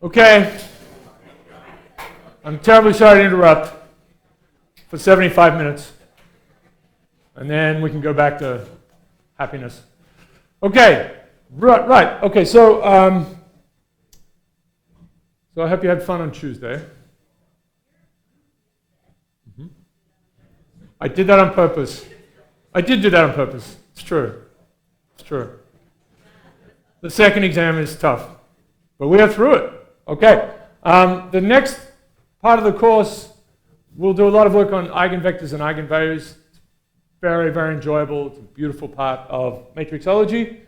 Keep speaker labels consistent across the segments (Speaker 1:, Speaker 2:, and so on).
Speaker 1: Okay, I'm terribly sorry to interrupt for 75 minutes, and then we can go back to happiness. Okay, right. Okay, so I hope you had fun on Tuesday. I did that on purpose. I did do that on purpose. It's true. It's true. The second exam is tough, but we are through it. Okay, the next part of the course, we'll do a lot of work on eigenvectors and eigenvalues. It's very, very enjoyable. It's a beautiful part of Matrixology.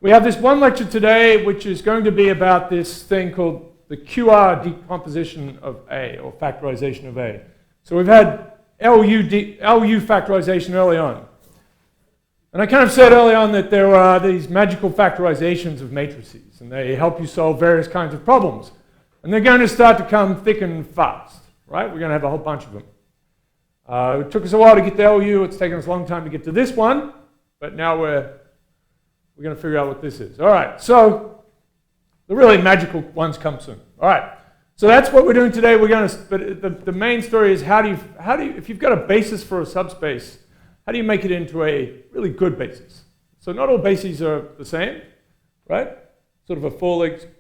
Speaker 1: We have this one lecture today, which is going to be about this thing called the QR decomposition of A, or factorization of A. So we've had LU factorization early on. And I kind of said early on that there are these magical factorizations of matrices, and they help you solve various kinds of problems. And they're going to start to come thick and fast, right? We're going to have a whole bunch of them. It took us a while to get to LU. It's taken us a long time to get to this one, but now we're going to figure out what this is. All right, so the really magical ones come soon. All right, so that's what we're doing today. We're going to, but the main story is how do you, if you've got a basis for a subspace, how do you make it into a really good basis? So not all bases are the same, right? Sort of a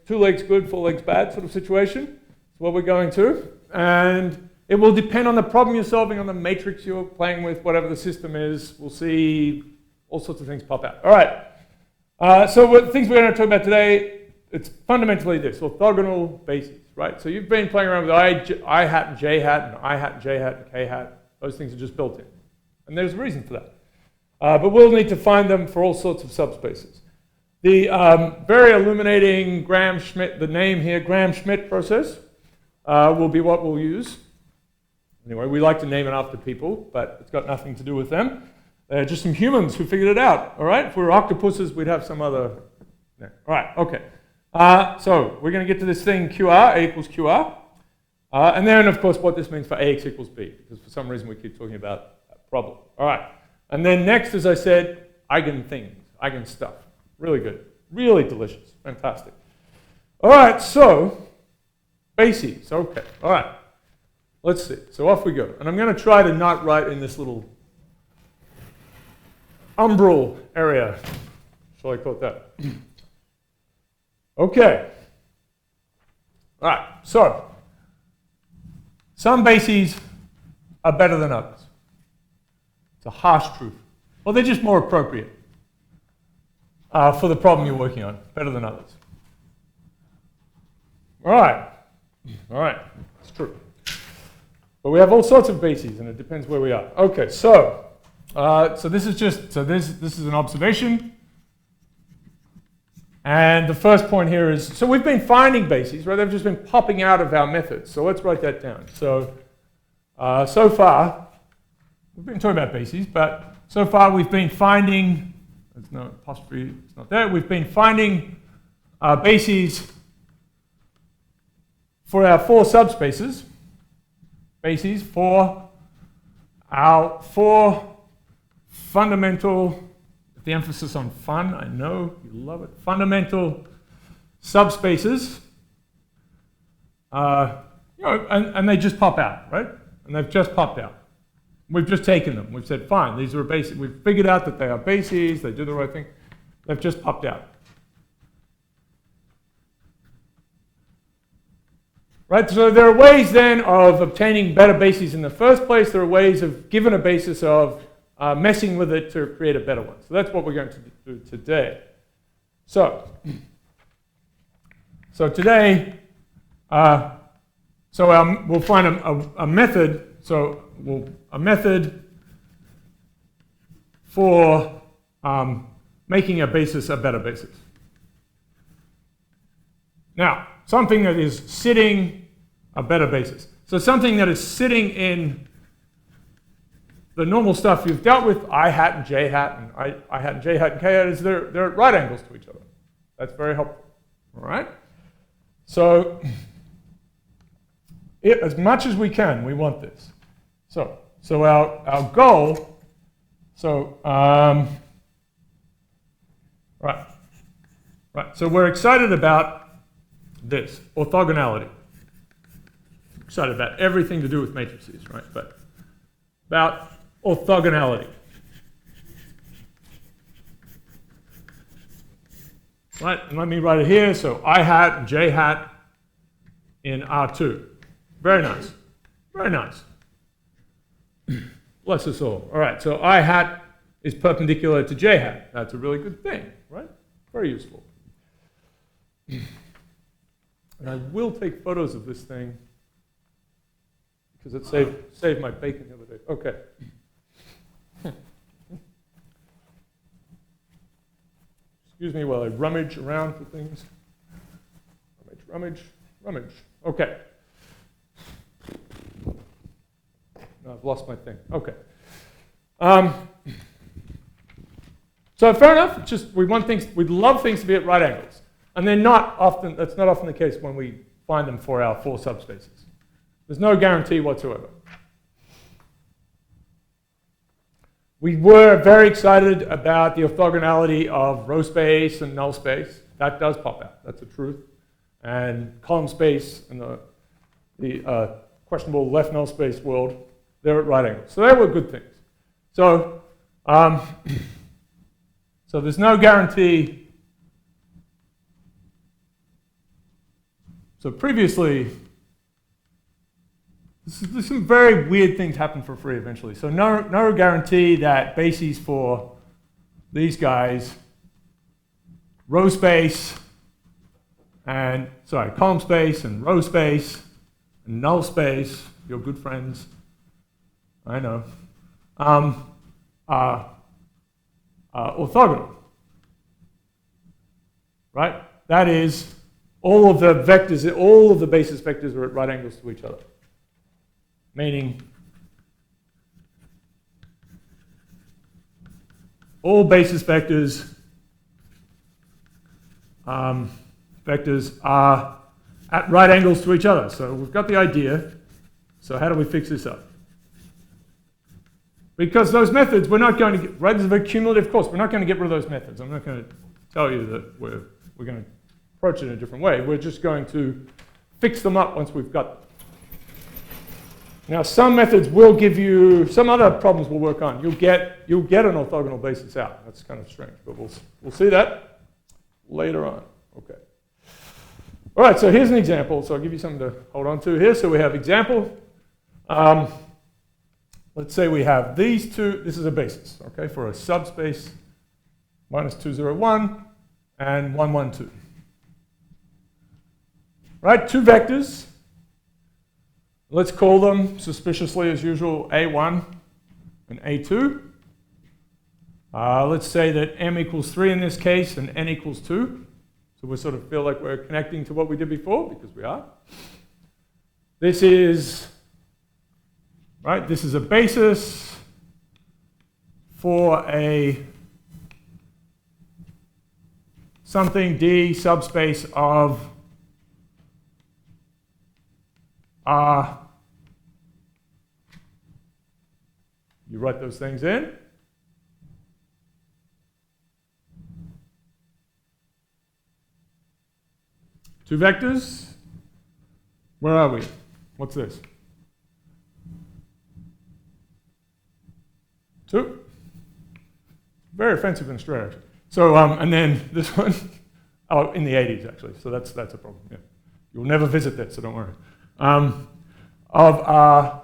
Speaker 1: two legs good, four legs bad sort of situation. That's what we're going to. And it will depend on the problem you're solving, on the matrix you're playing with, whatever the system is. We'll see all sorts of things pop out. All right. So what things we're going to talk about today, it's fundamentally this, orthogonal bases, right? So you've been playing around with I hat and J hat, and I hat and J hat and K hat. Those things are just built in. And there's a reason for that. But we'll need to find them for all sorts of subspaces. The very illuminating gram-schmidt, the name here, gram-schmidt process, will be what we'll use. Anyway, we like to name it after people, but it's got nothing to do with them. They're just some humans who figured it out, all right? If we were octopuses, we'd have some other... Yeah. All right, okay. So we're going to get to this thing QR, A equals QR. And then, of course, what this means for AX equals B, because for some reason we keep talking about problem. All right. And then next, as I said, eigen things, eigen stuff. Really good. Really delicious. Fantastic. All right, so bases. Okay. All right. Let's see. So off we go. And I'm going to try to not write in this little umbral area. Shall I call it that? Okay. All right. So some bases are better than others. It's a harsh truth. Well, they're just more appropriate for the problem you're working on, better than others. All right. All right. It's true. But we have all sorts of bases, and it depends where we are. Okay, so this is just, this is an observation. And the first point here is, so we've been finding bases, right? They've just been popping out of our methods. So let's write that down. So, so far, we've been talking about bases, but so far we've been finding, there's no apostrophe, it's not there, we've been finding bases for our four subspaces, bases for our four fundamental, the emphasis on fun, I know, you love it, fundamental subspaces, and they just pop out, right? And they've just popped out. We've just taken them. We've said, fine, these are bases. We've figured out that they are bases. They do the right thing. They've just popped out. Right? So there are ways then of obtaining better bases in the first place. There are ways of, given a basis, of messing with it to create a better one. So that's what we're going to do today. So today, we'll find a method. So a method for making a basis a better basis. Now, something that is sitting a better basis. So something that is sitting in the normal stuff you've dealt with, I hat and J hat, and I hat and J hat and K hat, is they're at right angles to each other. That's very helpful. All right? So as much as we can, we want this. So our goal, right. So we're excited about this, orthogonality. Excited about everything to do with matrices, right? But about orthogonality. Right, and let me write it here. So I hat and J hat in R2. Very nice. Very nice. Bless us all. All right, so I hat is perpendicular to J hat. That's a really good thing, right? Very useful. And I will take photos of this thing because it saved my bacon the other day. Okay. Excuse me while I rummage around for things. Rummage. Okay. No, I've lost my thing. Okay. So fair enough. It's just we'd love things to be at right angles, and they're not often. That's not often the case when we find them for our 4 subspaces. There's no guarantee whatsoever. We were very excited about the orthogonality of row space and null space. That does pop out. That's the truth. And column space and the questionable left null space world, they're at right angles. So they were good things. So, so there's no guarantee. So previously, there's some very weird things happen for free eventually. So no guarantee that bases for these guys, row space, and column space and row space and null space, your good friends, I know, are orthogonal, right? That is, all of the vectors, all of the basis vectors are at right angles to each other. Meaning all basis vectors are at right angles to each other. So we've got the idea. So how do we fix this up? Because those methods, we're not going to get, right, this is a very cumulative course, we're not going to get rid of those methods. I'm not going to tell you that we're going to approach it in a different way. We're just going to fix them up once we've got them. Now, some methods will give you, some other problems we'll work on. You'll get an orthogonal basis out. That's kind of strange, but we'll see that later on. Okay. All right, so here's an example. So I'll give you something to hold on to here. So we have example. Let's say we have these two. This is a basis, okay, for a subspace -201 and 112. Right, 2 vectors. Let's call them, suspiciously as usual, A1 and A2. Let's say that m equals 3 in this case and n equals 2. So we sort of feel like we're connecting to what we did before, because we are. This is, right, this is a basis for a something D subspace of R. You write those things in. Two vectors. Where are we? What's this? 2. Very offensive in straight, actually. So, and then this one, oh, in the 80s, actually. So that's a problem. Yeah. You'll never visit that, so don't worry. Of R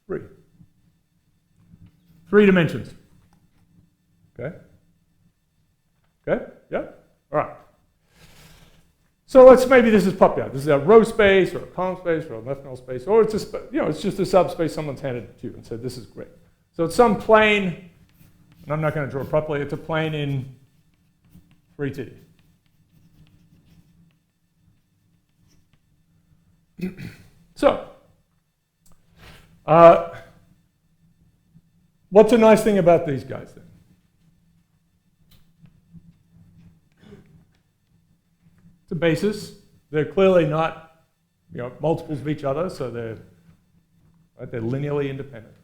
Speaker 1: 3. 3 dimensions. Okay? Okay? Yeah? All right. So maybe this is popped out. This is a row space or a column space or a left null space, or it's just, it's just a subspace someone's handed to you and said, this is great. So it's some plane, and I'm not going to draw it properly, it's a plane in 3T. So, what's a nice thing about these guys then? It's a basis. They're clearly not, multiples of each other, so they're linearly independent.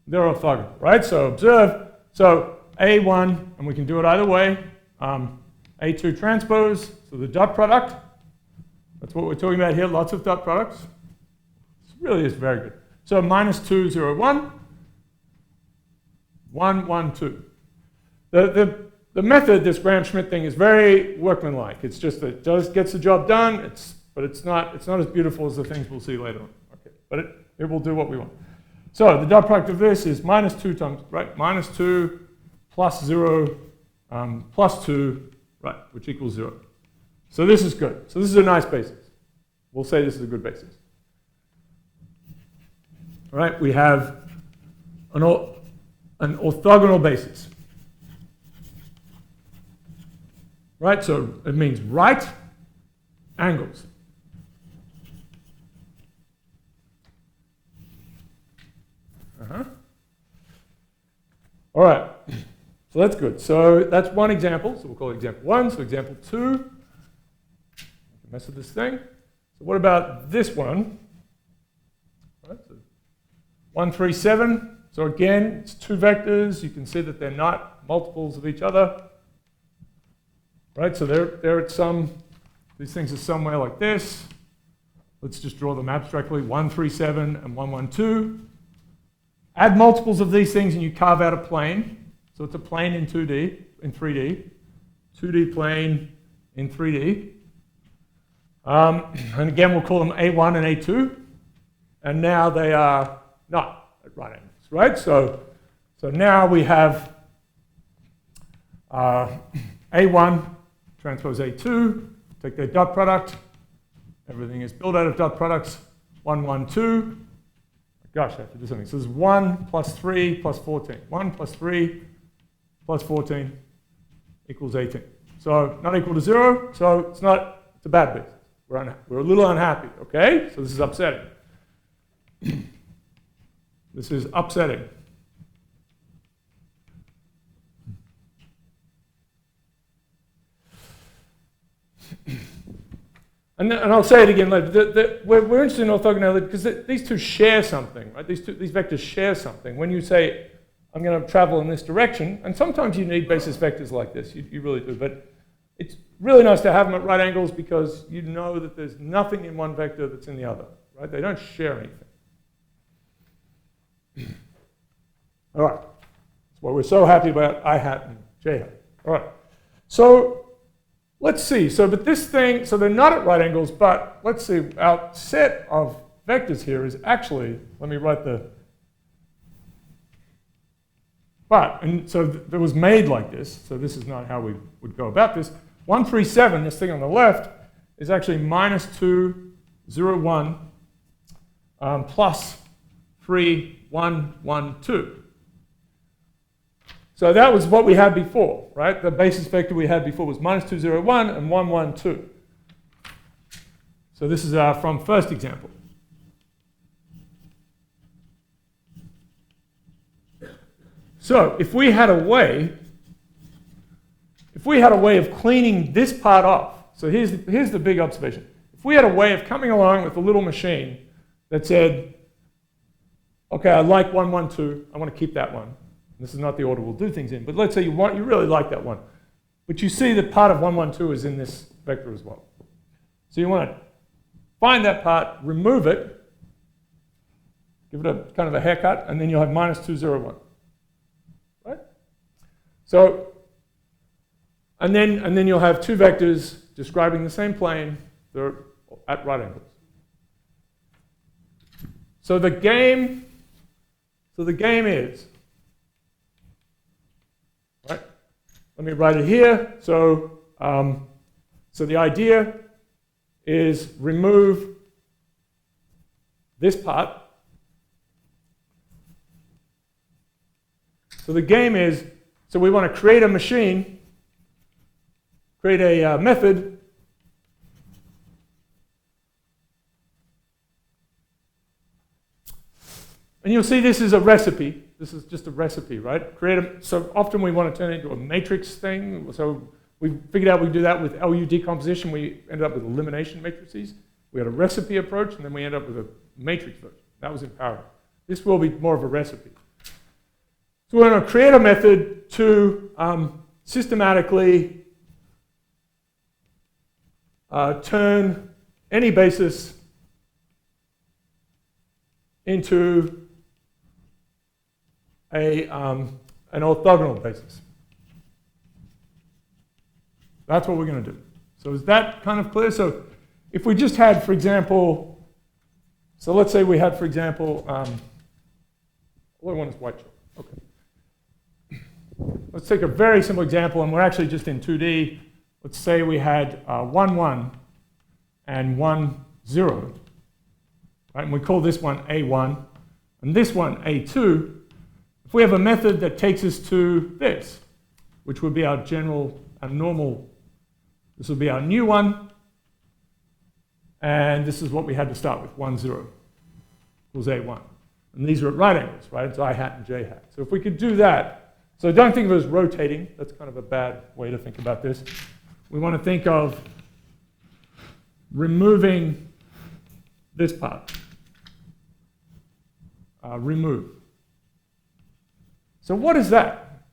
Speaker 1: They're orthogonal, right? So observe. So A1, and we can do it either way. A2 transpose, so the dot product. That's what we're talking about here, lots of dot products. This really is very good. So minus 2, 0, 1, 1, 1, 2. The method, this gram-schmidt thing, is very workmanlike. It's just that it just gets the job done, but it's not as beautiful as the things we'll see later on. Okay, but it will do what we want. So the dot product of this is minus 2 times, right, minus 2 plus 0 plus 2, right, which equals 0. So this is good. So this is a nice basis. We'll say this is a good basis. All right, we have an orthogonal basis. Right, so it means right angles. All right, so that's good. So that's one example. So we'll call it example 1. So example 2. Mess with this thing. So what about this one? Right, so 1, 3, 7. So again, it's two vectors. You can see that they're not multiples of each other. Right, so they're at some, these things are somewhere like this. Let's just draw them abstractly, 1, 3, 7 and 1, 1, 2. Add multiples of these things and you carve out a plane. So it's a plane in 2D, in 3D. 2D plane in 3D. And again, we'll call them A1 and A2. And now they are not at right angles, right? So now we have A1 transpose A2, take their dot product. Everything is built out of dot products. 1, 1, 2. Gosh, I have to do something. So this is 1 plus 3 plus 14. 1 plus 3 plus 14 equals 18. So not equal to 0, so it's a bad bit. We're a little unhappy, okay? So this is upsetting. This is upsetting. And I'll say it again later. We're interested in orthogonality because these two share something, right? These vectors share something. When you say, I'm going to travel in this direction, and sometimes you need basis vectors like this, you really do, but it's really nice to have them at right angles because you know that there's nothing in one vector that's in the other, right? They don't share anything. All right. That's why we're so happy about I hat and J hat. All right. So let's see. But this thing, so they're not at right angles, but let's see. Our set of vectors here is actually, let me write and so that was made like this. So this is not how we would go about this. 1, 3, 7, this thing on the left, is actually minus 2, 0, 1, plus 3, 1, 1, 2. So that was what we had before, right? The basis vector we had before was minus 2, 0, 1 and 1, 1, 2. So this is from first example. So if we had a way of cleaning this part off, so here's the big observation. If we had a way of coming along with a little machine that said, okay, I like 1, 1, 2, I want to keep that one. This is not the order we'll do things in, but let's say you really like that one. But you see that part of 1, 1, 2 is in this vector as well. So you want to find that part, remove it, give it a kind of a haircut, and then you'll have minus 2, 0, 1. Right? So, and then you'll have two vectors describing the same plane. They're at right angles. So the game is, right? Let me write it here. So the idea is remove this part. So the game is, so we want to create a machine, create a method And you'll see this is a recipe. This is just a recipe, right? So often we want to turn it into a matrix thing. So we figured out we do that with LU decomposition. We ended up with elimination matrices. We had a recipe approach, and then we ended up with a matrix version. That was in parallel. This will be more of a recipe. So we're going to create a method to systematically turn any basis into an orthogonal basis. That's what we're going to do. So is that kind of clear? So if we just had, for example, so let's say we had, for example, all I want is white chalk. Okay. Let's take a very simple example, and we're actually just in 2D. Let's say we had 1, 1 and 1, 0. Right? And we call this one A1 and this one A2. If we have a method that takes us to this, which would be our normal, this would be our new one, and this is what we had to start with, 1, 0 equals A1. And these are at right angles, right? It's I hat and J hat. So if we could do that, so don't think of it as rotating. That's kind of a bad way to think about this. We want to think of removing this part. Remove. So what is that?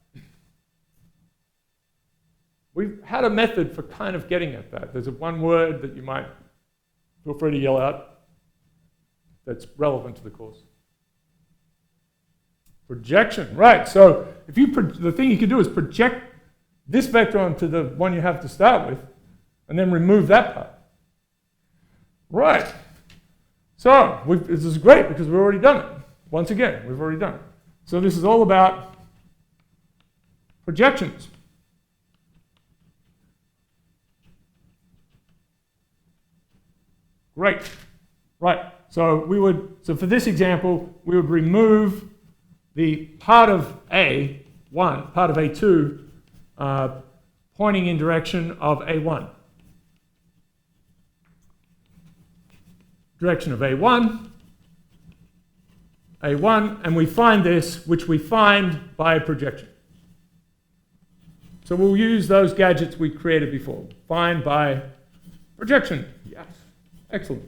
Speaker 1: We've had a method for kind of getting at that. There's one word that you might feel free to yell out that's relevant to the course. Projection, right. So if the thing you can do is project this vector onto the one you have to start with, and then remove that part. Right. So this is great because we've already done it. Once again, we've already done it. So this is all about projections. Great. Right. So for this example, we would remove the part of A1, part of A2, pointing in direction of A1. Direction of A1, and we find this, which we find by projection. So we'll use those gadgets we created before. Find by projection. Yes. Excellent.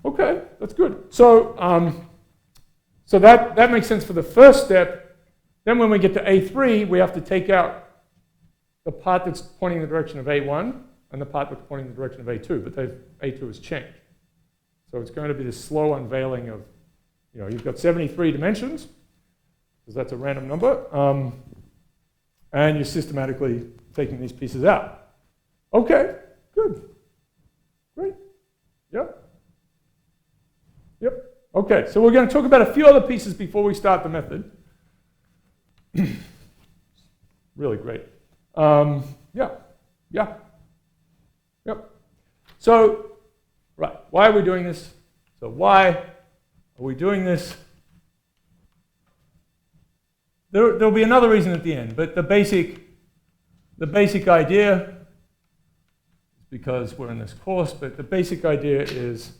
Speaker 1: Okay, that's good. So, so that makes sense for the first step. Then when we get to A3, we have to take out the part that's pointing in the direction of A1 and the part that's pointing in the direction of A2, but A2 has changed. So it's going to be this slow unveiling of, you've got 73 dimensions, because that's a random number, and you're systematically taking these pieces out. Okay, good. Great. Yep. Yep. Okay, so we're going to talk about a few other pieces before we start the method. Really great. Yeah. Yep. So, right, why are we doing this? So why are we doing this? There'll be another reason at the end, but the basic idea is because we're in this course, but the basic idea is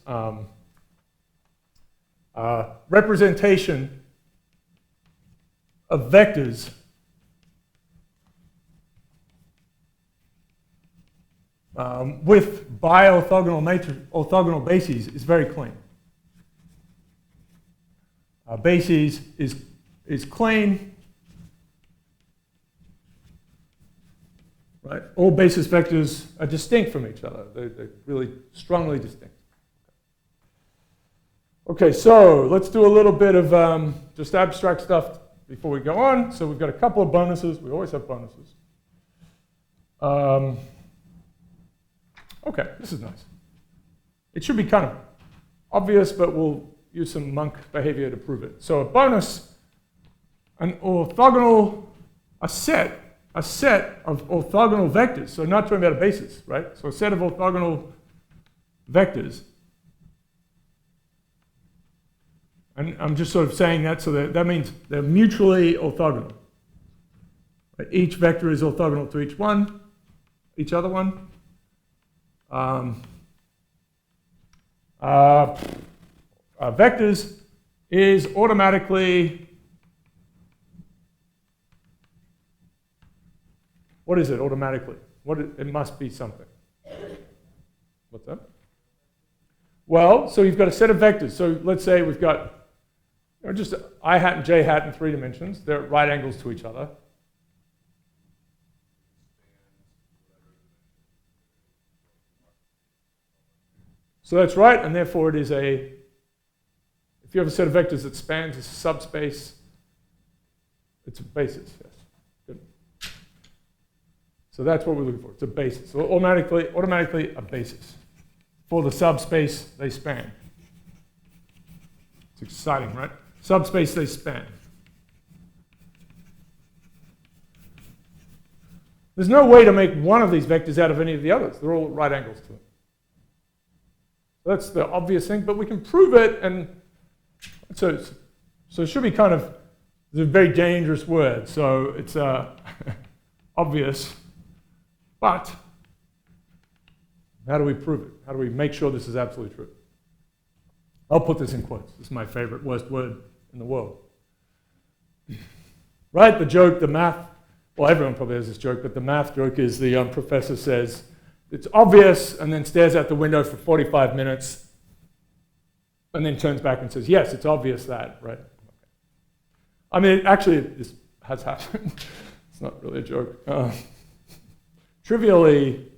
Speaker 1: representation of vectors with bi-orthogonal bases is very clean. Bases is clean. Right? All basis vectors are distinct from each other. They're really strongly distinct. Okay, so let's do a little bit of just abstract stuff before we go on. So we've got a couple of bonuses. We always have bonuses. Okay, this is nice. It should be kind of obvious, but we'll use some monk behavior to prove it. So a bonus, a set of orthogonal vectors. So not talking about a basis, right? So a set of orthogonal vectors. And I'm just sort of saying that so that means they're mutually orthogonal. Right? Each vector is orthogonal to each other one. vectors is automatically, what is it automatically? It must be something. What's that? Well, so you've got a set of vectors. So let's say we've got just I hat and j hat in 3 dimensions. They're at right angles to each other. So that's right, and therefore it is if you have a set of vectors that spans a subspace, it's a basis, yes. Good. So that's what we're looking for. It's a basis. So automatically a basis for the subspace they span. It's exciting, right? Subspace they span. There's no way to make one of these vectors out of any of the others. They're all at right angles to them. So that's the obvious thing, but we can prove it, and so it should be kind of a very dangerous word. So it's obvious, but how do we prove it? How do we make sure this is absolutely true? I'll put this in quotes. This is my favorite, worst word in the world. Right? The joke, the math, well, everyone probably has this joke, but the math joke is the professor says, it's obvious, and then stares out the window for 45 minutes, and then turns back and says, yes, it's obvious that, right? I mean, actually, this has happened. It's not really a joke. Trivially,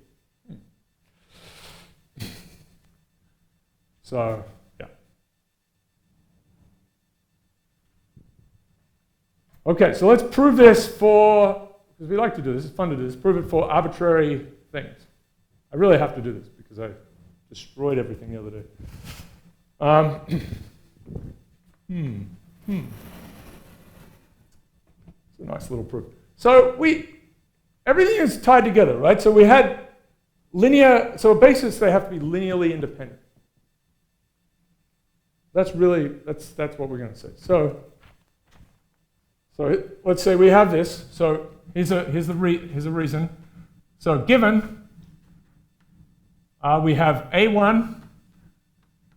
Speaker 1: so, yeah. Okay, so let's prove this for, because we like to do this, it's fun to do this, prove it for arbitrary things. I really have to do this because I destroyed everything the other day. It's a nice little proof. So everything is tied together, right? So we had linear, so a basis, they have to be linearly independent. That's what we're going to say. So let's say we have this. So here's a reason. So given we have A1,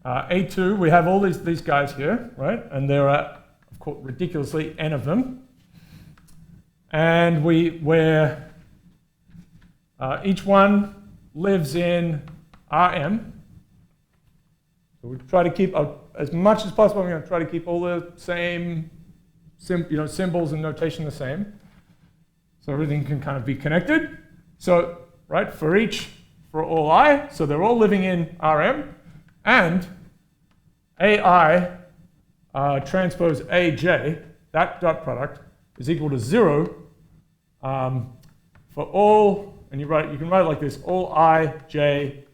Speaker 1: A2, we have all these guys here, right? And there are, of course, ridiculously n of them. And where each one lives in Rm. So we try to keep, as much as possible, we're going to try to keep all the same symbols and notation the same. So everything can kind of be connected. So, right, for all I, so they're all living in Rm, and Ai transpose Aj, that dot product, is equal to 0 for all, and you can write it like this, all I, j,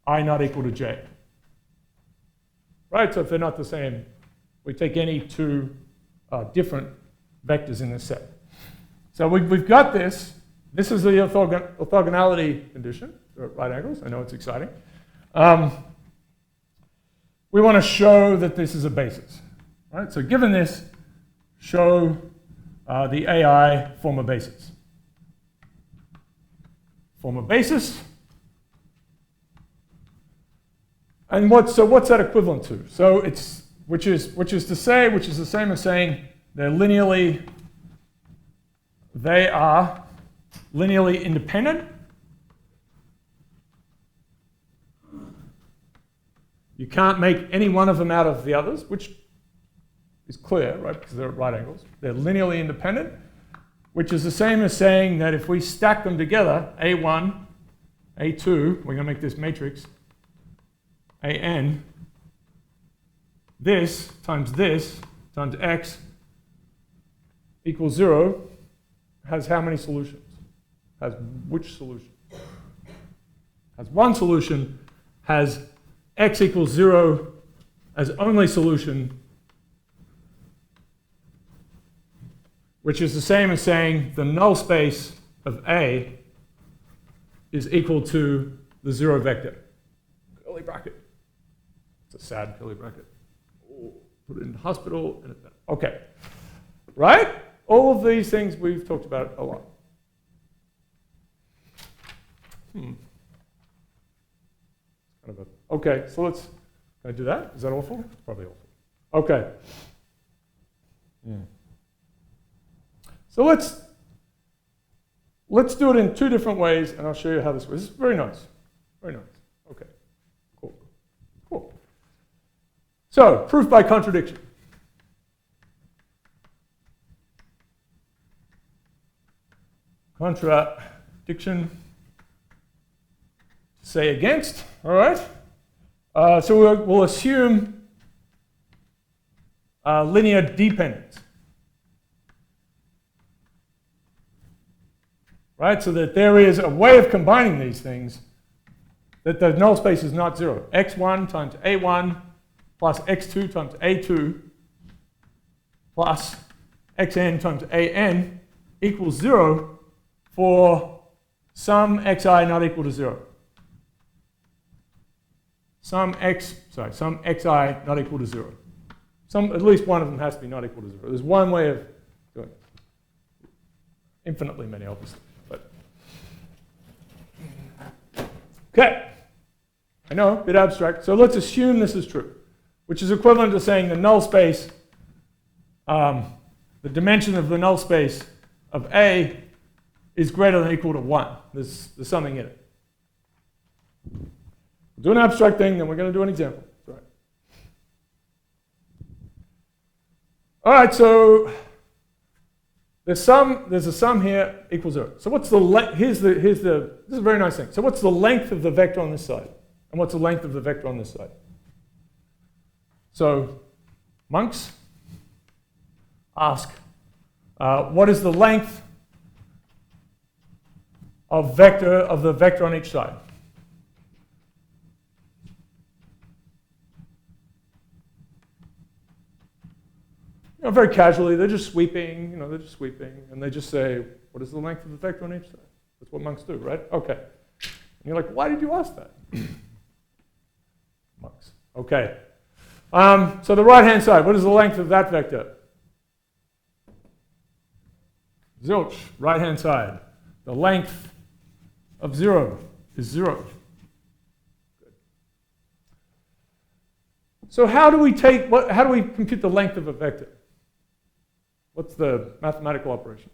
Speaker 1: I not equal to j. Right, so if they're not the same, we take any 2 different vectors in this set. So we've got this. This is the orthogonality condition. Right angles. I know it's exciting. We want to show that this is a basis. Right? So given this, show the AI form a basis. Form a basis. And what's that equivalent to? So it's which is the same as saying they are linearly independent. You can't make any one of them out of the others, which is clear, right, because they're at right angles. They're linearly independent, which is the same as saying that if we stack them together, A1, A2, we're going to make this matrix, AN, this times X equals 0, has how many solutions? Has which solution? Has one solution, has X equals 0 as only solution, which is the same as saying the null space of A is equal to the 0 vector. Curly bracket. It's a sad curly bracket. Put it in the hospital. Okay. Right? All of these things we've talked about a lot. Okay, so Can I do that? Is that awful? It's probably awful. Okay. So let's do it in two different ways, and I'll show you how this works. This is very nice. Very nice. Okay. Cool. Cool. So, proof by contradiction. Contradiction. Say against. All right. So we'll assume linear dependence. Right? So that there is a way of combining these things that the null space is not 0. x1 times a1 plus x2 times a2 plus xn times an equals 0 for some xi not equal to 0. Some xi not equal to 0. At least one of them has to be not equal to 0. There's one way of doing it. Infinitely many, obviously. But okay. I know, a bit abstract. So let's assume this is true, which is equivalent to saying the null space, the dimension of the null space of A is greater than or equal to 1. There's something in it. Do an abstract thing, then we're going to do an example. That's right. All right, so there's a sum here equals 0. So what's the length? This is a very nice thing. So what's the length of the vector on this side? And what's the length of the vector on this side? So monks ask, what is the length of the vector on each side? Very casually, they're just sweeping, and they just say, what is the length of the vector on each side? That's what monks do, right? Okay. And you're like, why did you ask that? Monks. Okay. So the right-hand side, what is the length of that vector? Zilch, right-hand side. The length of 0 is 0. Good. So how do we compute the length of a vector? What's the mathematical operation?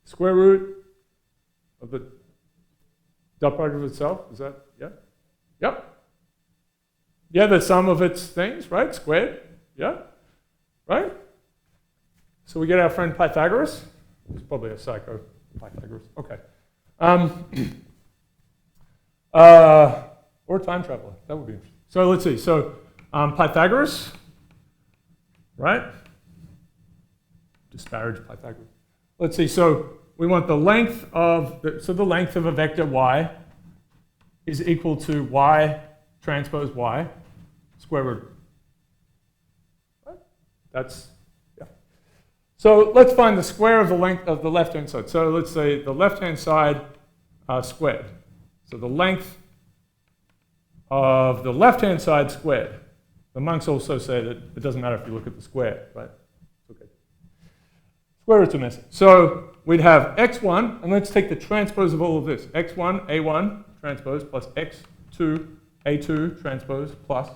Speaker 1: Square root of the dot product of itself? Is that, yeah? Yep. Yeah, the sum of its things, right? Squared. Yeah? Right? So we get our friend Pythagoras. He's probably a psycho, Pythagoras. Okay. Or a time traveler. That would be interesting. So let's see. So Pythagoras, right? Disparage Pythagoras. Let's see. So we want the length of the length of a vector y is equal to y transpose y square root. Right? That's yeah. So let's find the square of the length of the left-hand side. So let's say the left-hand side squared. So the length of the left-hand side squared. The monks also say that it doesn't matter if you look at the square, right? It's okay. Square roots are messy. So we'd have x1, and let's take the transpose of all of this. x1, a1 transpose plus x2, a2 transpose plus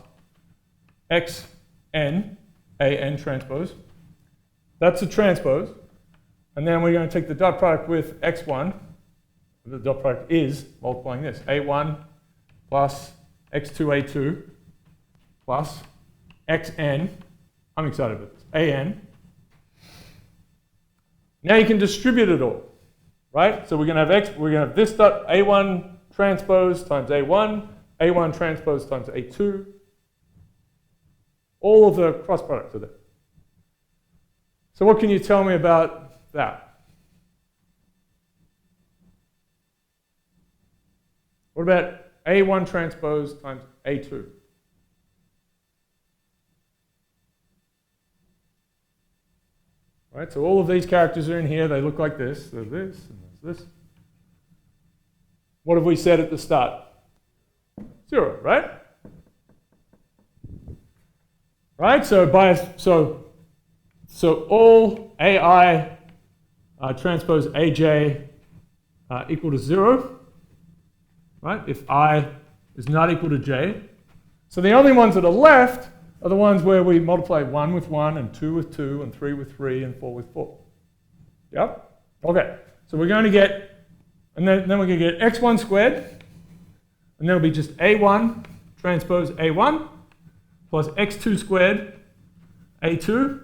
Speaker 1: xn, an transpose. That's the transpose. And then we're going to take the dot product with x1. The dot product is multiplying this. a1 plus x2, a2 plus xn. I'm excited about this. an. Now you can distribute it all, right? So we're going to have this dot a1 transpose times a1, a1 transpose times a2. All of the cross products are there. So what can you tell me about that? What about a1 transpose times a2? Right, so all of these characters are in here. They look like this. There's this, and there's this. What have we said at the start? 0, right? Right, so all AI transpose AJ equal to 0, right? If I is not equal to J, So the only ones that are left are the ones where we multiply 1 with 1, and 2 with 2, and 3 with 3, and 4 with 4. Yep? Okay. So we're going to get, and then we're going to get x1 squared, and then it'll be just a1 transpose a1 plus x2 squared a2.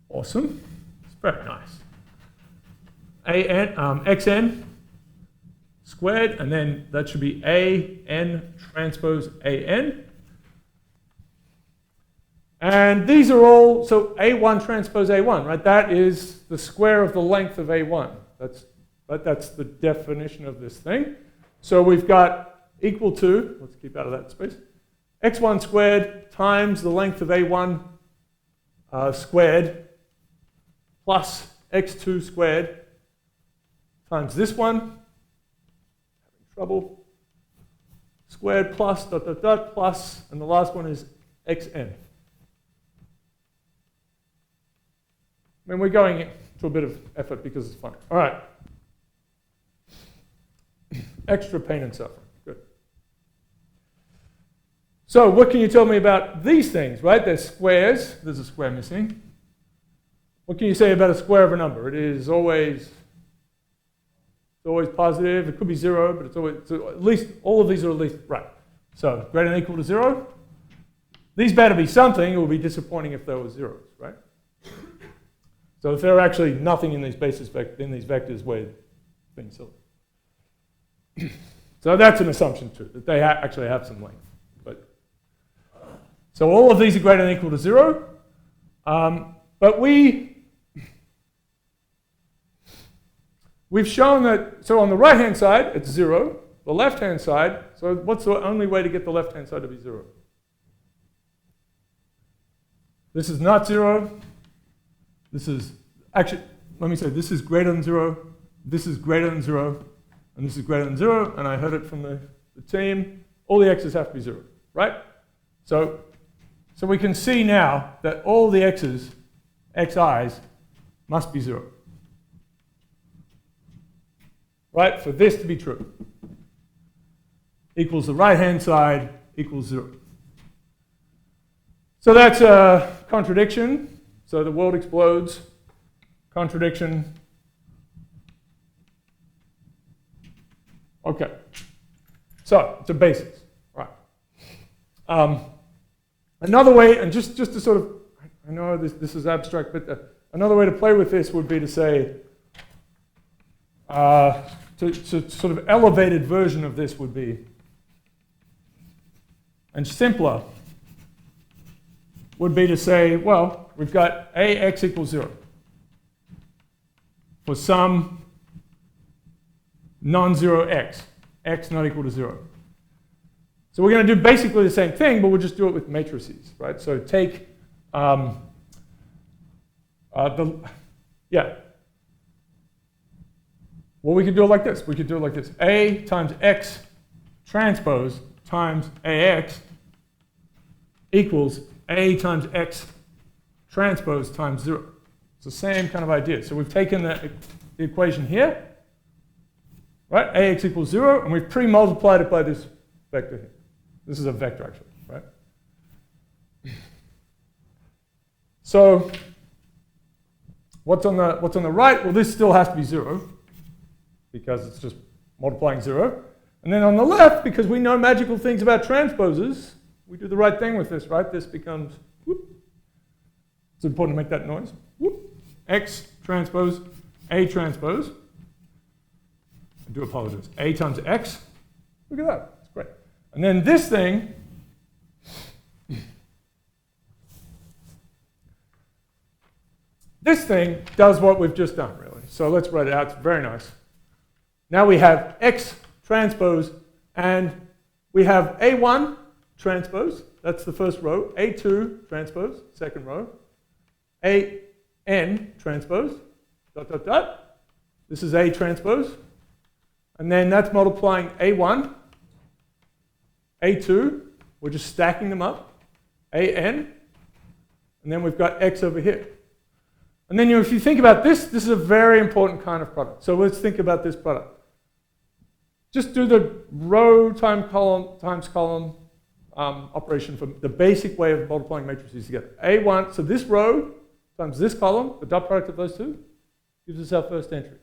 Speaker 1: Awesome. It's very nice. Xn squared, and then that should be an transpose an. And these are all, so a1 transpose a1, right? That is the square of the length of a1. That's the definition of this thing. So we've got equal to, let's keep out of that space, x1 squared times the length of a1 squared plus x2 squared times this one, having trouble, squared plus dot dot dot plus, and the last one is xn. I mean, we're going to a bit of effort because it's fun. All right. Extra pain and suffering. Good. So what can you tell me about these things, right? They're squares. There's a square missing. What can you say about a square of a number? It is always, positive. It could be 0, but it's always, so at least, all of these are at least, right. So greater than or equal to 0. These better be something. It would be disappointing if they were zeros, right? So if there are actually nothing in these vectors, we're being silly. So that's an assumption too, that they actually have some length. So all of these are greater than or equal to 0. But we've shown that, so on the right-hand side, it's 0. The left-hand side, so what's the only way to get the left-hand side to be 0? This is not 0. This is, actually, let me say, this is greater than 0, this is greater than 0, and this is greater than 0, and I heard it from the team, all the x's have to be 0, right? So we can see now that all the x's, xi's, must be 0. Right, for this to be true. Equals the right-hand side equals 0. So that's a contradiction. So the world explodes. Contradiction. Okay. So it's a basis. Right. Another way, and just to sort of, I know this is abstract, but another way to play with this would be to say, to sort of elevated version of this would be, and simpler would be to say, well, we've got ax equals 0 for some non-zero x not equal to 0. So we're going to do basically the same thing, but we'll just do it with matrices, right? So take well, we could do it like this. We could do it like this. A times x transpose times ax equals a times x transpose times 0. It's the same kind of idea. So we've taken the equation here, right? Ax equals 0, and we've pre-multiplied it by this vector here. This is a vector, actually, right? So what's on the right? Well, this still has to be 0 because it's just multiplying 0. And then on the left, because we know magical things about transposes, we do the right thing with this, right? This becomes, whoop. It's important to make that noise. Whoop. X transpose, A transpose. I do apologize. A times X. Look at that. It's great. And then this thing, does what we've just done, really. So let's write it out. It's very nice. Now we have X transpose, and we have A1 transpose. That's the first row. A2 transpose, second row. AN transpose, dot, dot, dot. This is A transpose. And then that's multiplying A1, A2. We're just stacking them up. AN. And then we've got X over here. And then if you think about this, this is a very important kind of product. So let's think about this product. Just do the row times column operation for the basic way of multiplying matrices together. A1, so this row times this column, the dot product of those two, gives us our first entry.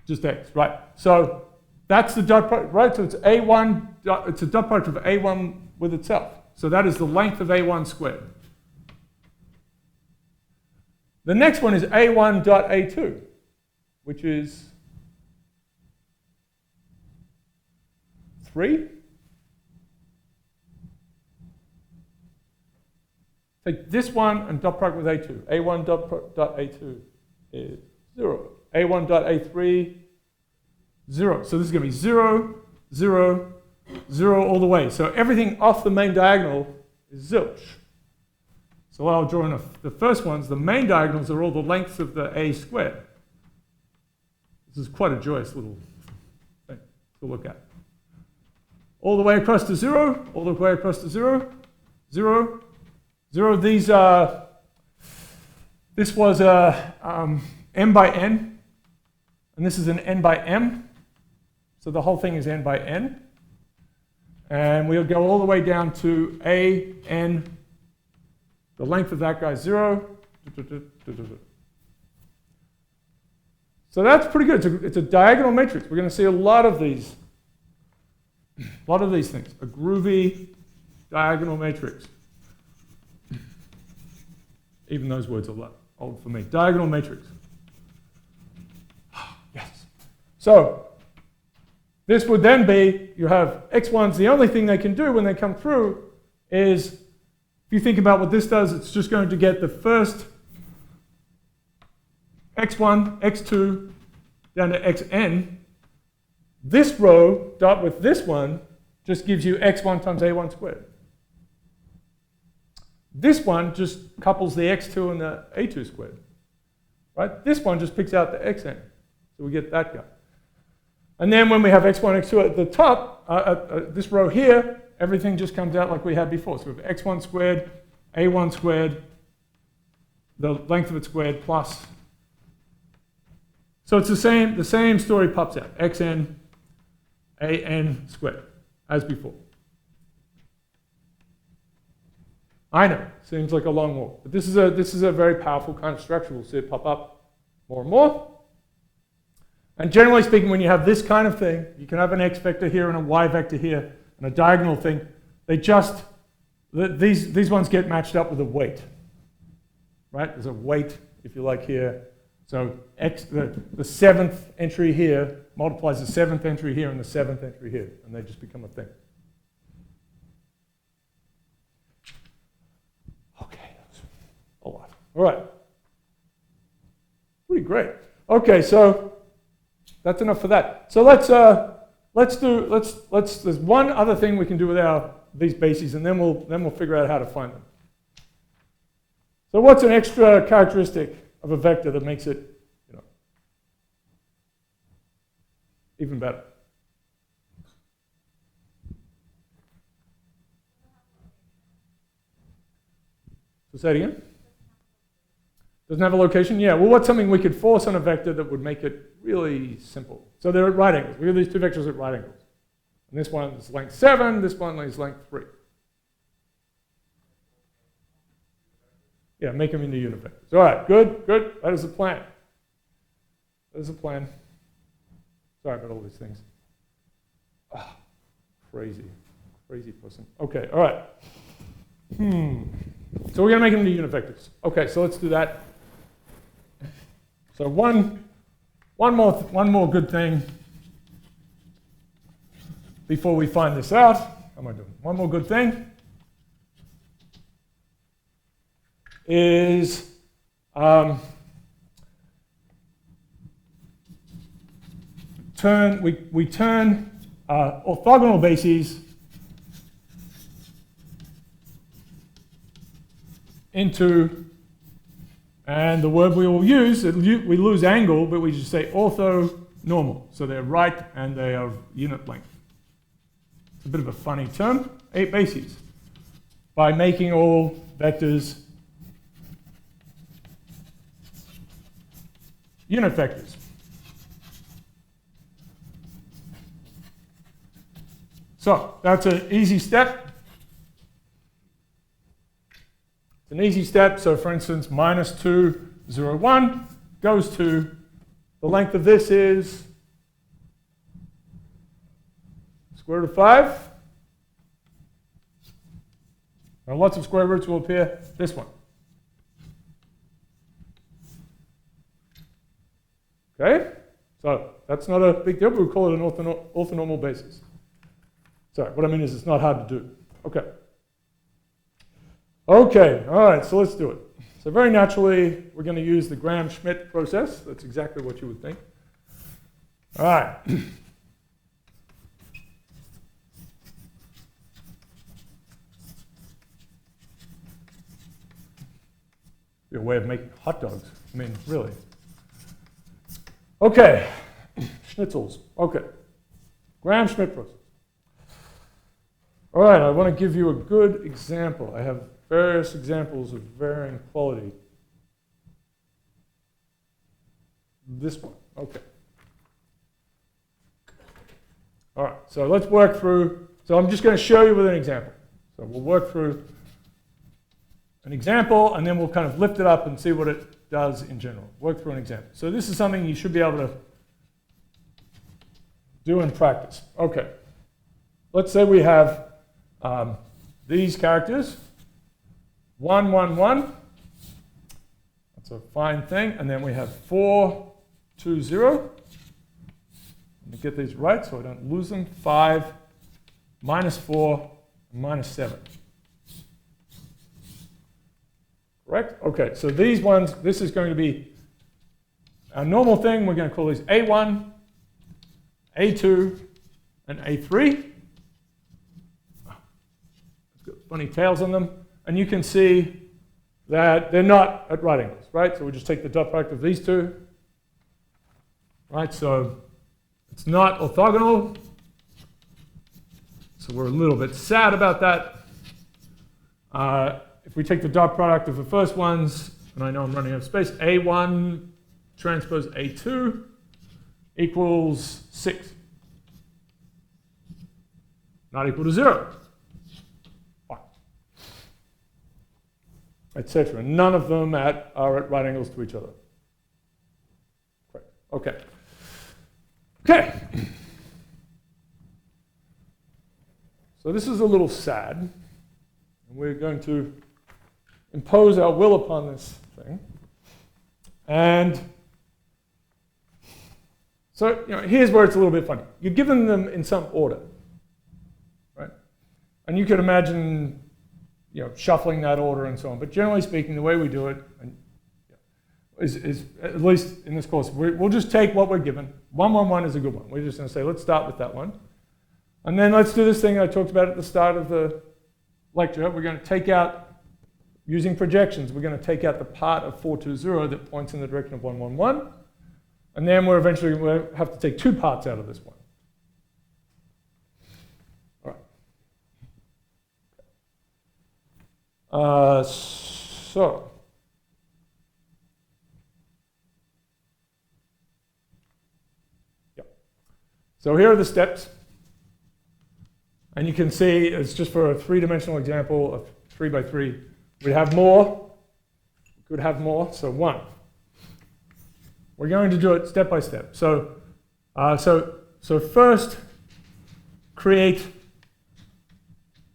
Speaker 1: Just x, right? So that's the dot product, right? So it's A1, it's a dot product of A1 with itself. So that is the length of A1 squared. The next one is A1 dot A2, which is 3. Take this one and dot product with A2. A1 dot A2 is 0. A1 dot A3, 0. So this is going to be 0, 0, 0 all the way. So everything off the main diagonal is zilch. So I'll draw in the first ones. The main diagonals are all the lengths of the A squared. This is quite a joyous little thing to look at. All the way across to 0, all the way across to 0, 0, 0. These are, this was a m by n, and this is an n by m. So the whole thing is n by n. And we'll go all the way down to a n. The length of that guy is 0. So that's pretty good. It's a diagonal matrix. We're going to see a lot of these. A lot of these things. A groovy diagonal matrix. Even those words are old for me. Diagonal matrix. Yes. So this would then be, you have x1s. The only thing they can do when they come through is, if you think about what this does, it's just going to get the first x1, x2, down to xn. This row dot with this one just gives you x1 times a1 squared. This one just couples the x2 and the a2 squared. Right? This one just picks out the xn. So we get that guy. And then when we have x1, x2 at the top, this row here, everything just comes out like we had before. So we have x1 squared, a1 squared, the length of it squared plus. So it's the same story pops out. xn, an squared, as before. I know, seems like a long walk, but this is a very powerful kind of structure. We'll see it pop up more and more. And generally speaking, when you have this kind of thing, you can have an x vector here and a y vector here and a diagonal thing. They just, these ones get matched up with a weight, right? There's a weight, if you like, here. So x, the seventh entry here multiplies the seventh entry here and the seventh entry here, and they just become a thing. Okay, that's a lot. All right. Pretty great. Okay, so that's enough for that. So there's one other thing we can do with these bases, and then we'll figure out how to find them. So what's an extra characteristic of a vector that makes it, even better? So say it again. Doesn't have a location? Yeah. Well, what's something we could force on a vector that would make it really simple? So they're at right angles. We have these two vectors at right angles. And this one is length 7, this one is length 3. Yeah, make them into unit vectors. All right, good, good. That is the plan. That is the plan. Sorry about all these things. Oh, crazy, crazy person. Okay, all right. So we're going to make them into unit vectors. Okay, so let's do that. So one more good thing before we find this out. How am I doing? One more good thing is we turn orthogonal bases into, and the word we will use, we lose angle, but we just say orthonormal. So they're right and they are unit length. It's a bit of a funny term. 8 bases. By making all vectors unit vectors. So that's an easy step. It's an easy step. So for instance, -2, 0, 1 goes to, the length of this is square root of 5. Now lots of square roots will appear. This one. Okay? So that's not a big deal, but we call it an orthonormal basis. Sorry, what I mean is it's not hard to do. Okay. Okay, all right, so let's do it. So very naturally, we're going to use the gram-schmidt process. That's exactly what you would think. All right. Be a way of making hot dogs. I mean, really. Okay, schnitzels. Okay, gram-schmidt process. All right, I want to give you a good example. I have various examples of varying quality. This one, okay. All right, so let's work through. So I'm just going to show you with an example. So we'll work through an example, and then we'll kind of lift it up and see what it does in general. Work through an example. So this is something you should be able to do in practice. Okay. Let's say we have these characters, 1, 1, 1. That's a fine thing. And then we have 4, 2, 0. Let me get these right so I don't lose them. 5, -4, and -7. Correct? Okay, so these ones, this is going to be our normal thing. We're going to call these A1, A2, and A3. It's got funny tails on them. And you can see that they're not at right angles, right? So we just take the dot product of these two. Right, so it's not orthogonal. So we're a little bit sad about that. If we take the dot product of the first ones, and I know I'm running out of space, A1 transpose A2 equals 6. Not equal to 0. Etc. None of them are at right angles to each other. Great. Okay. Okay. So this is a little sad. And we're going to impose our will upon this thing. And so here's where it's a little bit funny. You're given them in some order. Right? And you could imagine shuffling that order and so on. But generally speaking, the way we do it is at least in this course, we'll just take what we're given. 1, 1, 1 is a good one. We're just going to say, let's start with that one. And then let's do this thing I talked about at the start of the lecture. We're going to take out, using projections, we're going to take out the part of 4, 2, 0 that points in the direction of 1, 1, 1. And then we're eventually going to have to take 2 parts out of this one. So here are the steps. And you can see it's just for a 3-dimensional example of 3 by 3. We have more. We could have more. So 1. We're going to do it step by step. So first, create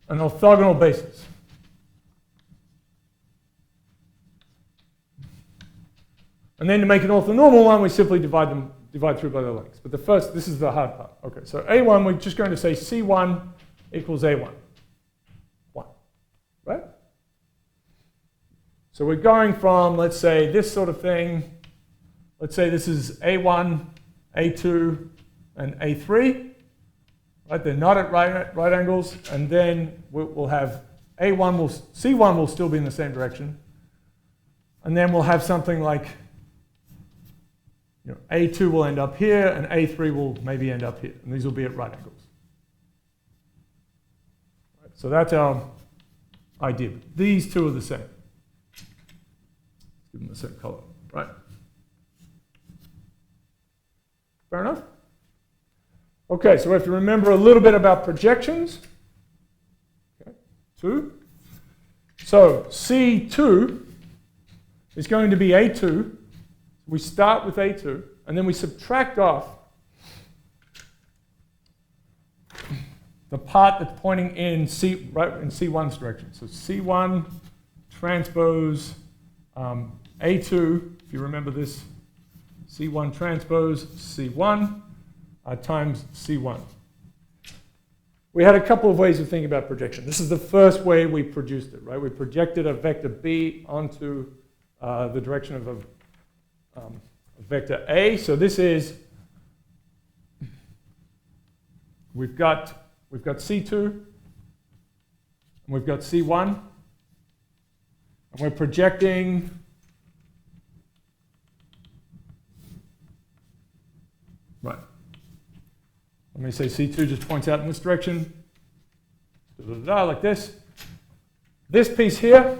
Speaker 1: an orthogonal basis. And then to make an orthonormal one, we simply divide through by their lengths. But this is the hard part. Okay, so A1, we're just going to say C1 equals A1. 1, right? So we're going from, let's say, this sort of thing. Let's say this is A1, A2, and A3. Right? They're not at right angles. And then we'll have C1 will still be in the same direction. And then we'll have something like A2 will end up here, and A3 will maybe end up here. And these will be at right angles. Right, so that's our idea. These two are the same. Give them the same color, right? Fair enough? Okay, so we have to remember a little bit about projections. Okay, 2. So C2 is going to be A2. We start with A2, and then we subtract off the part that's pointing in C1's direction. So C1 transpose A2, if you remember this, C1 transpose C1 times C1. We had a couple of ways of thinking about projection. This is the first way we produced it, right? We projected a vector B onto the direction of a vector A. So this is, we've got C2, and we've got C1, and we're projecting right. Let me say C2 just points out in this direction, like this. This piece here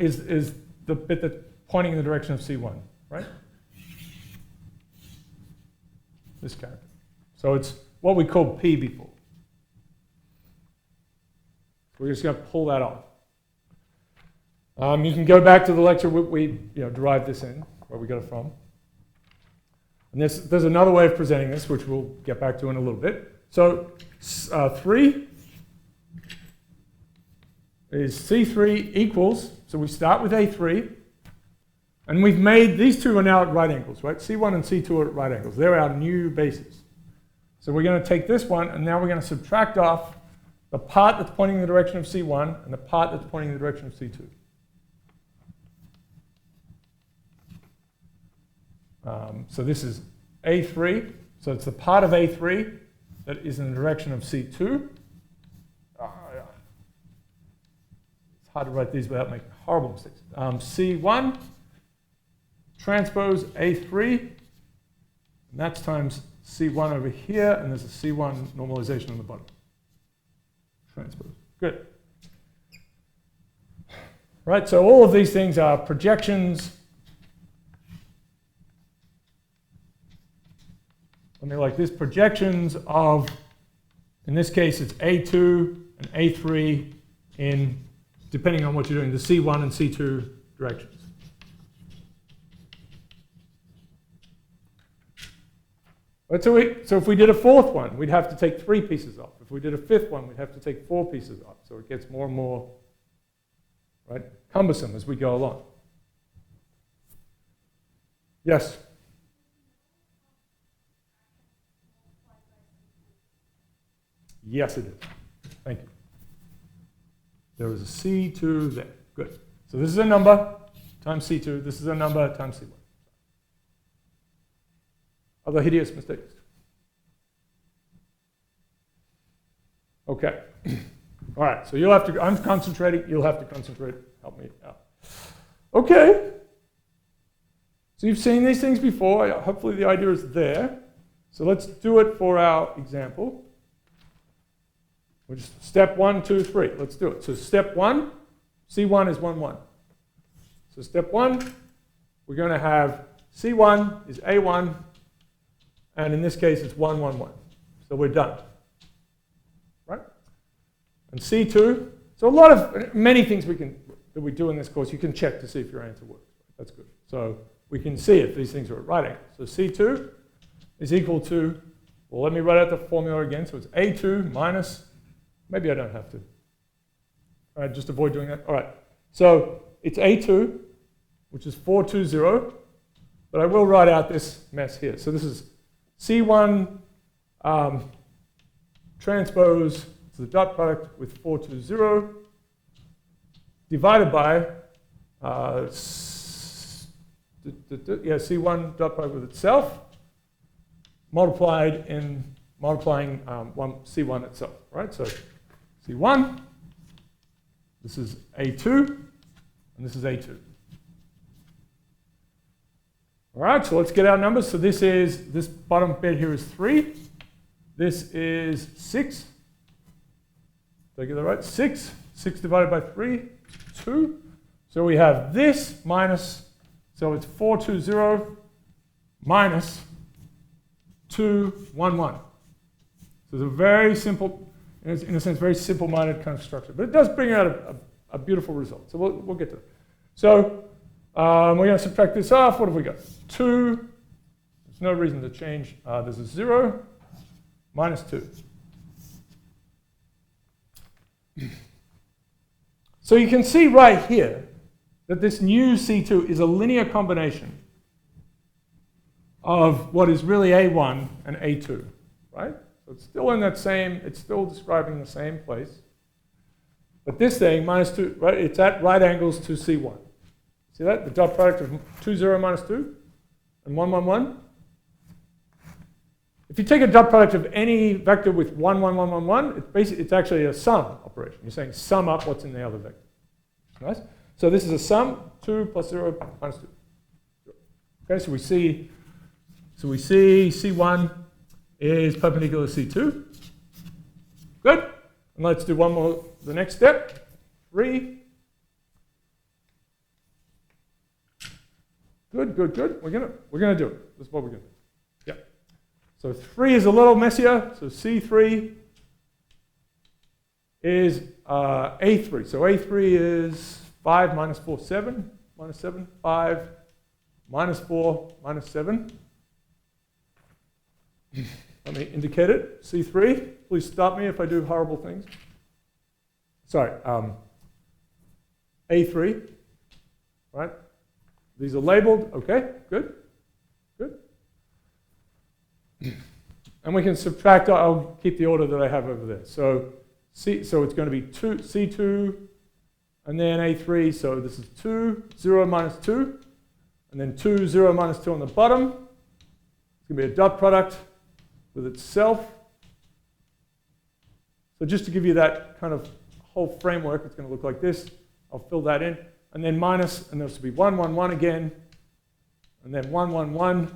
Speaker 1: is the bit that's pointing in the direction of C1, right? This character. So it's what we call P before. We're just going to pull that off. You can go back to the lecture we derived this in, where we got it from. And there's another way of presenting this, which we'll get back to in a little bit. So 3 is C3 equals, so we start with A3, and we've made, these two are now at right angles, right? C1 and C2 are at right angles. They're our new bases. So we're going to take this one, and now we're going to subtract off the part that's pointing in the direction of C1 and the part that's pointing in the direction of C2. So this is A3, so it's the part of A3 that is in the direction of C2. It's hard to write these without making horrible mistakes. C1 transpose A3, and that's times C1 over here, and there's a C1 normalization on the bottom. Transpose. Good. Right, so all of these things are projections. Something like this, projections of, in this case, it's A2 and A3 in, depending on what you're doing, the C1 and C2 directions. Right, so if we did a fourth one, we'd have to take 3 pieces off. If we did a fifth one, we'd have to take 4 pieces off. So it gets more and more, right, cumbersome as we go along. Yes? Yes, it is. Thank you. There was a C2 there. Good. So this is a number times C2. This is a number times C1. Other hideous mistakes? Okay. All right. So you'll have to, I'm concentrating. You'll have to concentrate. Help me out. Okay. So you've seen these things before. Hopefully the idea is there. So let's do it for our example. We'll just step 1, 2, 3. Let's do it. So step 1, C1 is 1, 1. So step 1, we're going to have C1 is A1, and in this case it's 1, 1, 1. So we're done. Right? And C2, so many things that we do in this course, you can check to see if your answer works. That's good. So we can see if these things are at right angles. So C2 is equal to, well, let me write out the formula again. So it's A2 minus, maybe I don't have to. All right, just avoid doing that. All right, so it's A2, which is 420, but I will write out this mess here. So this is C1 transpose to the dot product with 420 divided by C1 dot product with itself multiplying C1 itself, right? So C1, this is A2, and this is A2. All right, so let's get our numbers. So this bottom bit here is 3. This is 6. Did I get that right? 6. 6 divided by 3, 2. So we have this minus, so it's 420 minus 2, 1, 1. So it's a very simple, in a sense, very simple-minded kind of structure. But it does bring out a beautiful result. So we'll get to it. So we're going to subtract this off. What have we got? 2. There's no reason to change. There's a 0 minus 2. So you can see right here that this new C2 is a linear combination of what is really A1 and A2, right? So it's still in that same, it's still describing the same place. But this thing, minus 2, right, it's at right angles to C1. See that? The dot product of 2, 0, minus 2 and 1, 1, 1. If you take a dot product of any vector with 1, 1, 1, 1, 1, it's actually a sum operation. You're saying sum up what's in the other vector. Nice. So this is a sum, 2 plus 0 minus 2. Okay, so we see C1 is perpendicular to C2. Good. And let's do one more, the next step. 3. Good, good, good. We're gonna do it. This is what we're gonna do. Yeah. So 3 is a little messier. So C3 is A3. So A3 is 5 minus 4, 7. Minus 7, 5. Minus 4, minus 7. Let me indicate it. C3. Please stop me if I do horrible things. Sorry. A3. Right? These are labeled. Okay, good. Good. And we can subtract. I'll keep the order that I have over there. So so it's going to be C2 and then A3. So this is 2, 0 minus 2. And then 2, 0 minus 2 on the bottom. It's going to be a dot product with itself. So just to give you that kind of whole framework, it's going to look like this. I'll fill that in. And then minus, and this will be 1, 1, 1 again. And then 1, 1, 1.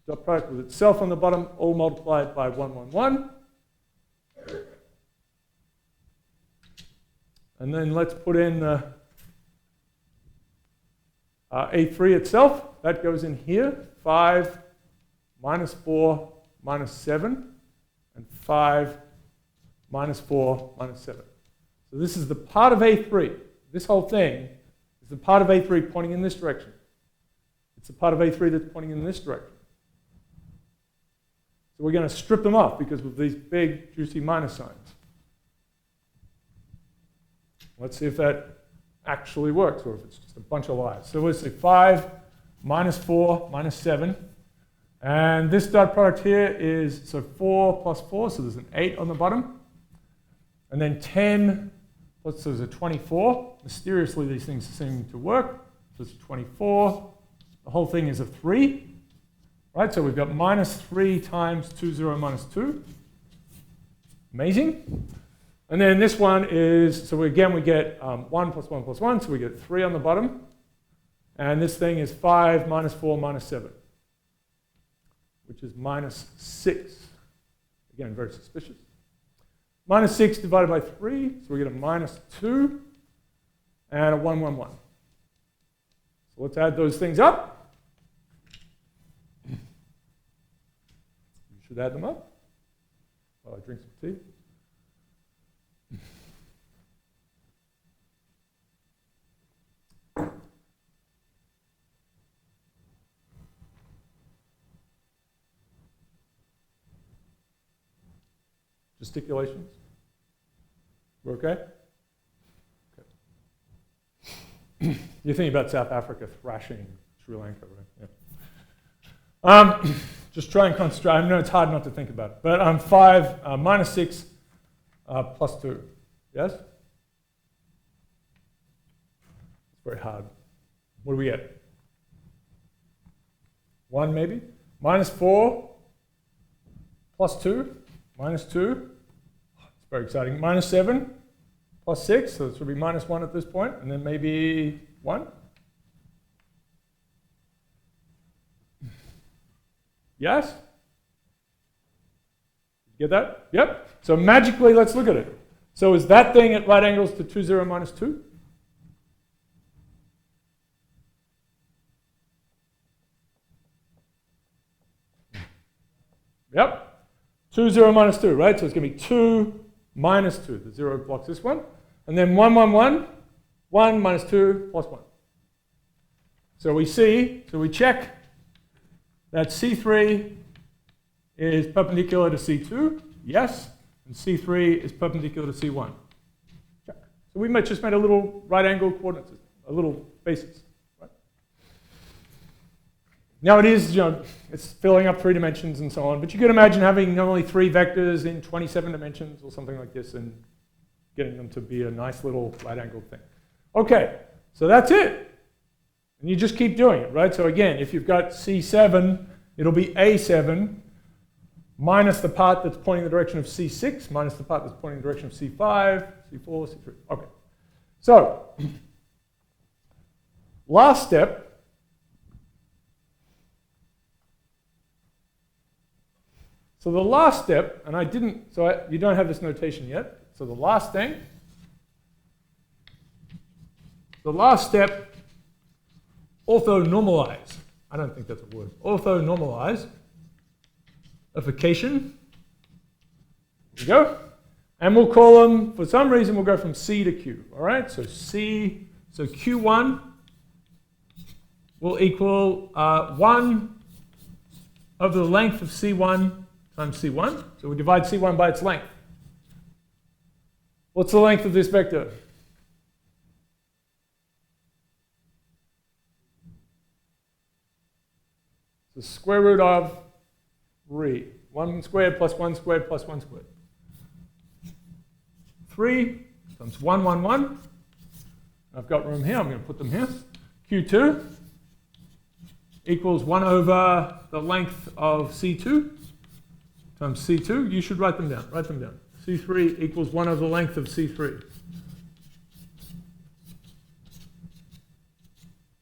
Speaker 1: Dot product with itself on the bottom, all multiplied by 1, 1, 1. And then let's put in A3 itself. That goes in here. 5 minus 4 minus 7. And 5 minus 4 minus 7. So this is the part of A3. This whole thing is the part of A3 pointing in this direction. It's the part of A3 that's pointing in this direction. So we're going to strip them off because of these big, juicy minus signs. Let's see if that actually works or if it's just a bunch of lies. So we'll say 5 minus 4 minus 7. And this dot product here is, so 4 plus 4, so there's an 8 on the bottom. And then 10 plus, so there's a 24. Mysteriously, these things seem to work. So it's 24. The whole thing is a 3. Right, so we've got minus 3 times 2, 0 minus 2. Amazing. And then this one is, so again we get 1 plus 1 plus 1, so we get 3 on the bottom. And this thing is 5 minus 4 minus 7, which is minus 6. Again, very suspicious. Minus 6 divided by 3, so we get a minus 2 and a 1, 1, 1. So let's add those things up. You should add them up while I drink some tea. Gesticulations? We're okay? Okay. You're thinking about South Africa thrashing Sri Lanka, right? Yeah. Just try and concentrate. I know it's hard not to think about it. But 5 minus 6 plus 2. Yes? It's very hard. What do we get? 1 maybe? Minus 4 plus 2. Minus 2. It's very exciting. Minus 7 plus 6. So this will be minus 1 at this point. And then maybe 1. Yes? You get that? Yep. So magically, let's look at it. So is that thing at right angles to 2, 0 minus 2? Yep. 2, 0, minus 2, right? So it's going to be 2 minus 2. The 0 blocks this one. And then 1, 1, 1. 1 minus 2 plus 1. So we check that C3 is perpendicular to C2. Yes. And C3 is perpendicular to C1. Check. So we just made a little right angle coordinate system, a little basis. Right? Now it is, it's filling up 3 dimensions and so on, but you can imagine having only 3 vectors in 27 dimensions or something like this and getting them to be a nice little right angled thing. Okay, so that's it. And you just keep doing it, right? So again, if you've got C7, it'll be A7 minus the part that's pointing the direction of C6, minus the part that's pointing the direction of C5, C4, C3. Okay. So, last step. So the last step, and you don't have this notation yet. So the last step, orthonormalize. I don't think that's a word. Orthonormalize. Ification. There we go. And we'll call them, for some reason, we'll go from C to Q. All right? So Q1 will equal 1 over the length of C1 times C1. So we divide C1 by its length. What's the length of this vector? The square root of 3. 1 squared plus 1 squared plus 1 squared. 3 times 1, 1, 1. I've got room here. I'm going to put them here. Q2 equals 1 over the length of C2 times C2. You should write them down. Write them down. C3 equals 1 over the length of C3.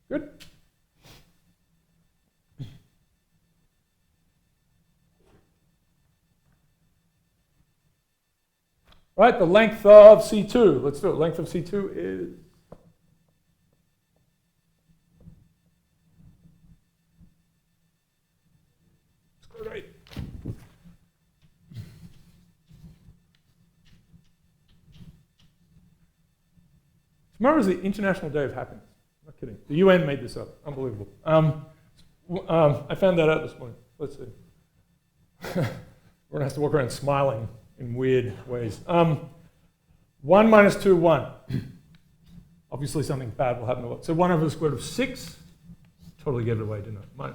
Speaker 1: Good? Right, the length of C2. Let's do it. Length of C2 is... square root. Tomorrow is the International Day of Happiness. I'm not kidding. The UN made this up. Unbelievable. I found that out this morning. Let's see. We're going to have to walk around smiling in weird ways. 1 minus 2, 1. Obviously something bad will happen a lot. So 1 over the square root of 6. Totally gave it away, didn't I?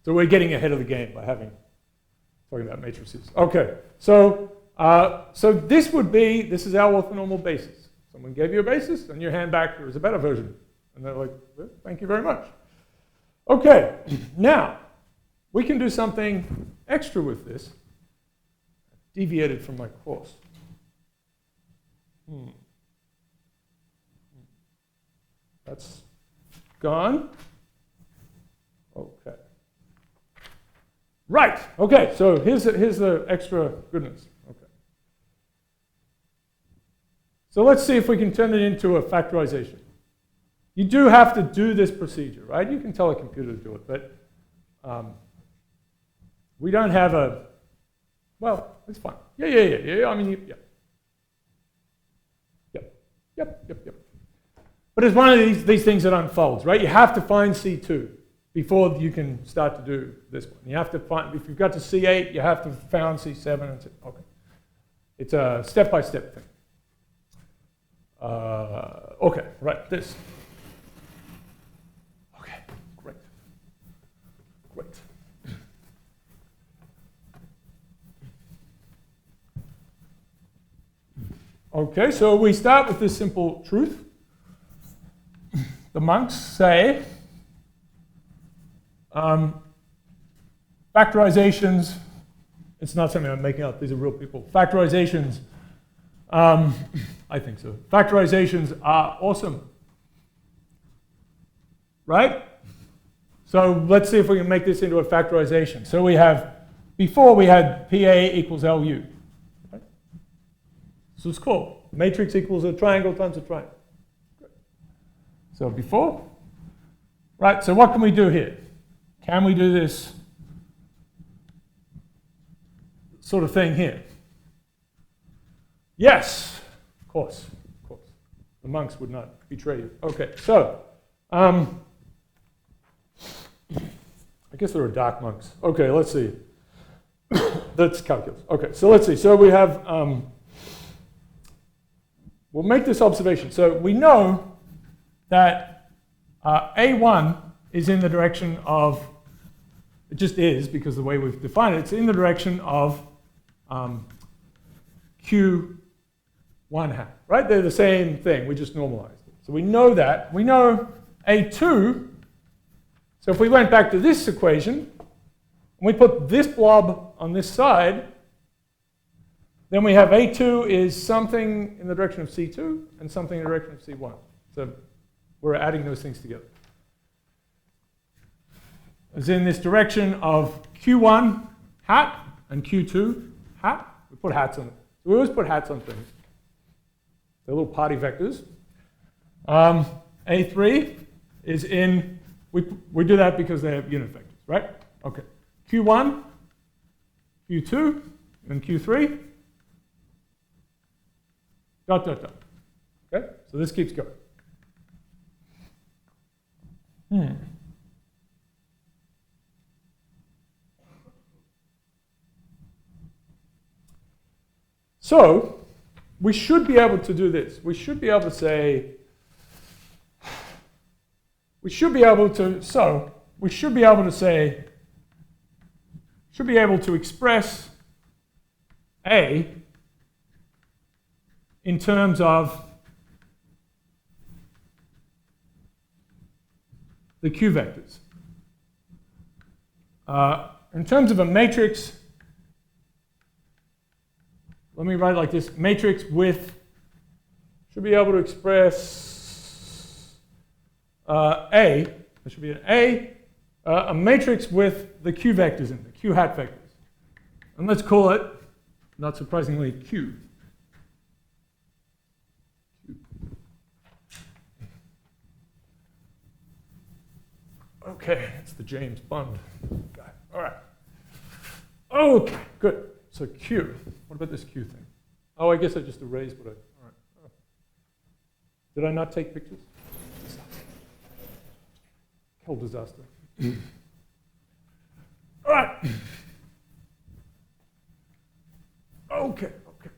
Speaker 1: So we're getting ahead of the game by talking about matrices. Okay, so this is our orthonormal basis. Someone gave you a basis, and you hand back, there is a better version. And they're like, well, thank you very much. Okay, now, we can do something extra with this. Deviated from my course. That's gone. Okay. Right. Okay. So here's the extra goodness. Okay. So let's see if we can turn it into a factorization. You do have to do this procedure, right? You can tell a computer to do it, but we don't have a. Well, it's fine. Yeah. I mean, yeah. Yep. But it's one of these things that unfolds, right? You have to find C2 before you can start to do this one. You have to find, if you've got to C8, you have to found C7 and C. Okay. It's a step-by-step thing. Okay, right, this. Okay, great. Okay, so we start with this simple truth. The monks say factorizations, it's not something I'm making up, these are real people. Factorizations, I think so. Factorizations are awesome. Right? So let's see if we can make this into a factorization. So we have, before we had PA equals LU. Right? So it's cool. Matrix equals a triangle times a triangle. So before, right, so what can we do here? can we do this sort of thing here? Yes, of course, of course. The monks would not betray you. Okay, so I guess there are dark monks. Okay, let's see. That's calculus. Okay, so let's see. So we have, we'll make this observation. So we know that A1 is in the direction of, it just is because the way we've defined it, it's in the direction of Q1 hat, right? They're the same thing, we just normalized it. So we know that. We know A2, so if we went back to this equation, and we put this blob on this side, then we have A2 is something in the direction of C2 and something in the direction of C1. So we're adding those things together. It's in this direction of Q1 hat and Q2 hat. We put hats on it. So we always put hats on things. They're little party vectors. A3 is in, we do that because they have unit vectors, right? Okay. Q1, Q2, and Q3. Dot, dot, dot. Okay? So this keeps going. So we should be able to do this. We should be able to say, we should be able to express A in terms of the Q vectors. In terms of a matrix, let me write it like this. Matrix with, should be able to express A, there should be an a matrix with the Q vectors in it, Q hat vectors. And let's call it, not surprisingly, Q. Okay, it's the James Bond guy. All right. Okay, good. So Q. What about this Q thing? Oh, I guess I just erased what I. All right. Oh. Did I not take pictures? Whole disaster. All right. Okay. Okay.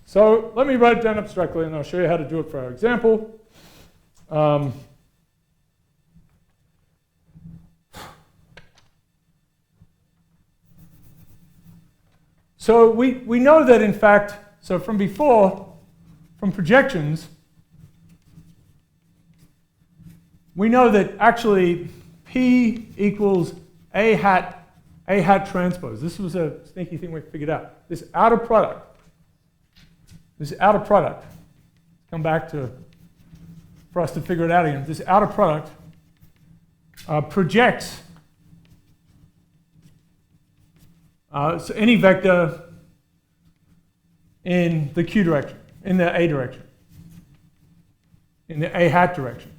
Speaker 1: So let me write it down abstractly, and I'll show you how to do it for our example. So we know that, in fact, so from before, from projections, we know that actually P equals A hat transpose. This was a sneaky thing we figured out. This outer product, come back to, for us to figure it out again, this outer product projects so any vector in the Q direction, in the A direction, in the A hat direction.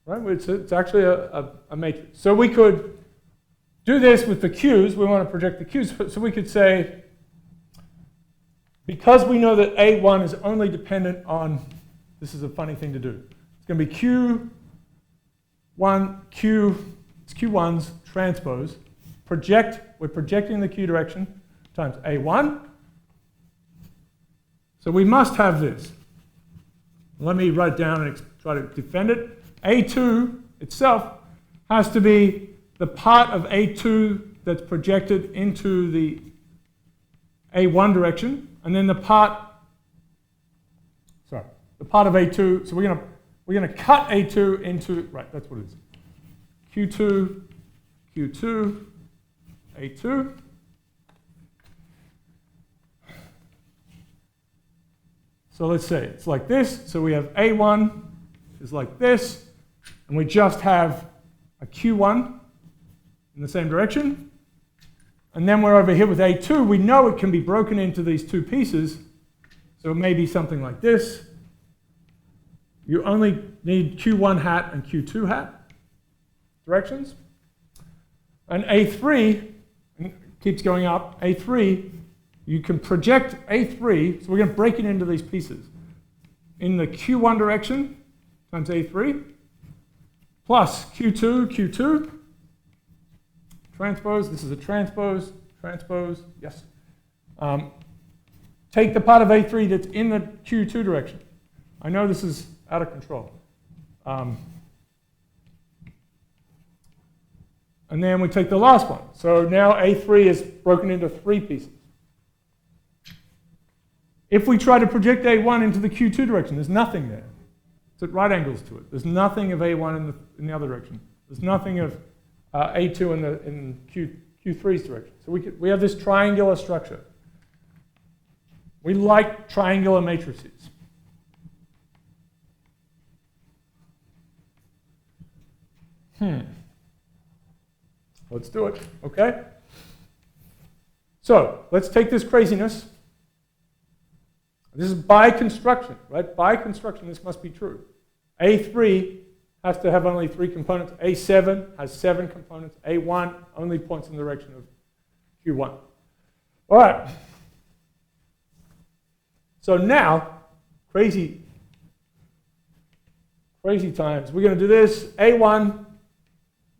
Speaker 1: Right? It's actually a matrix. So we could do this with the Q's. We want to project the Q's. So we could say, because we know that A1 is only dependent on, this is a funny thing to do. It's going to be it's Q1's transpose. We're projecting the Q direction times A1. So we must have this. Let me write it down and try to defend it. A2 itself has to be the part of A2 that's projected into the A1 direction, and then the part of A2, so we're gonna cut A2 into, right, that's what it is. Q2, Q2, A2. So let's say it's like this. So we have A1 is like this, and we just have a Q1 in the same direction. And then we're over here with A2. We know it can be broken into these two pieces. So it may be something like this. You only need Q1 hat and Q2 hat directions. And A3 keeps going up. A3, you can project A3. So we're going to break it into these pieces. In the Q1 direction times A3 plus Q2, Q2. Transpose, this is a transpose, transpose, yes. Take the part of A3 that's in the Q2 direction. I know this is out of control. And then we take the last one. So now A3 is broken into three pieces. If we try to project A1 into the Q2 direction, there's nothing there. It's at right angles to it. There's nothing of A1 in the other direction. There's nothing of A2 in Q3's direction. So we have this triangular structure. We like triangular matrices. Let's do it, okay? So let's take this craziness. This is by construction, right? By construction, this must be true. A3 has to have only 3 components. A7 has 7 components. A1 only points in the direction of Q1. All right. So now, crazy times. We're going to do this. A1,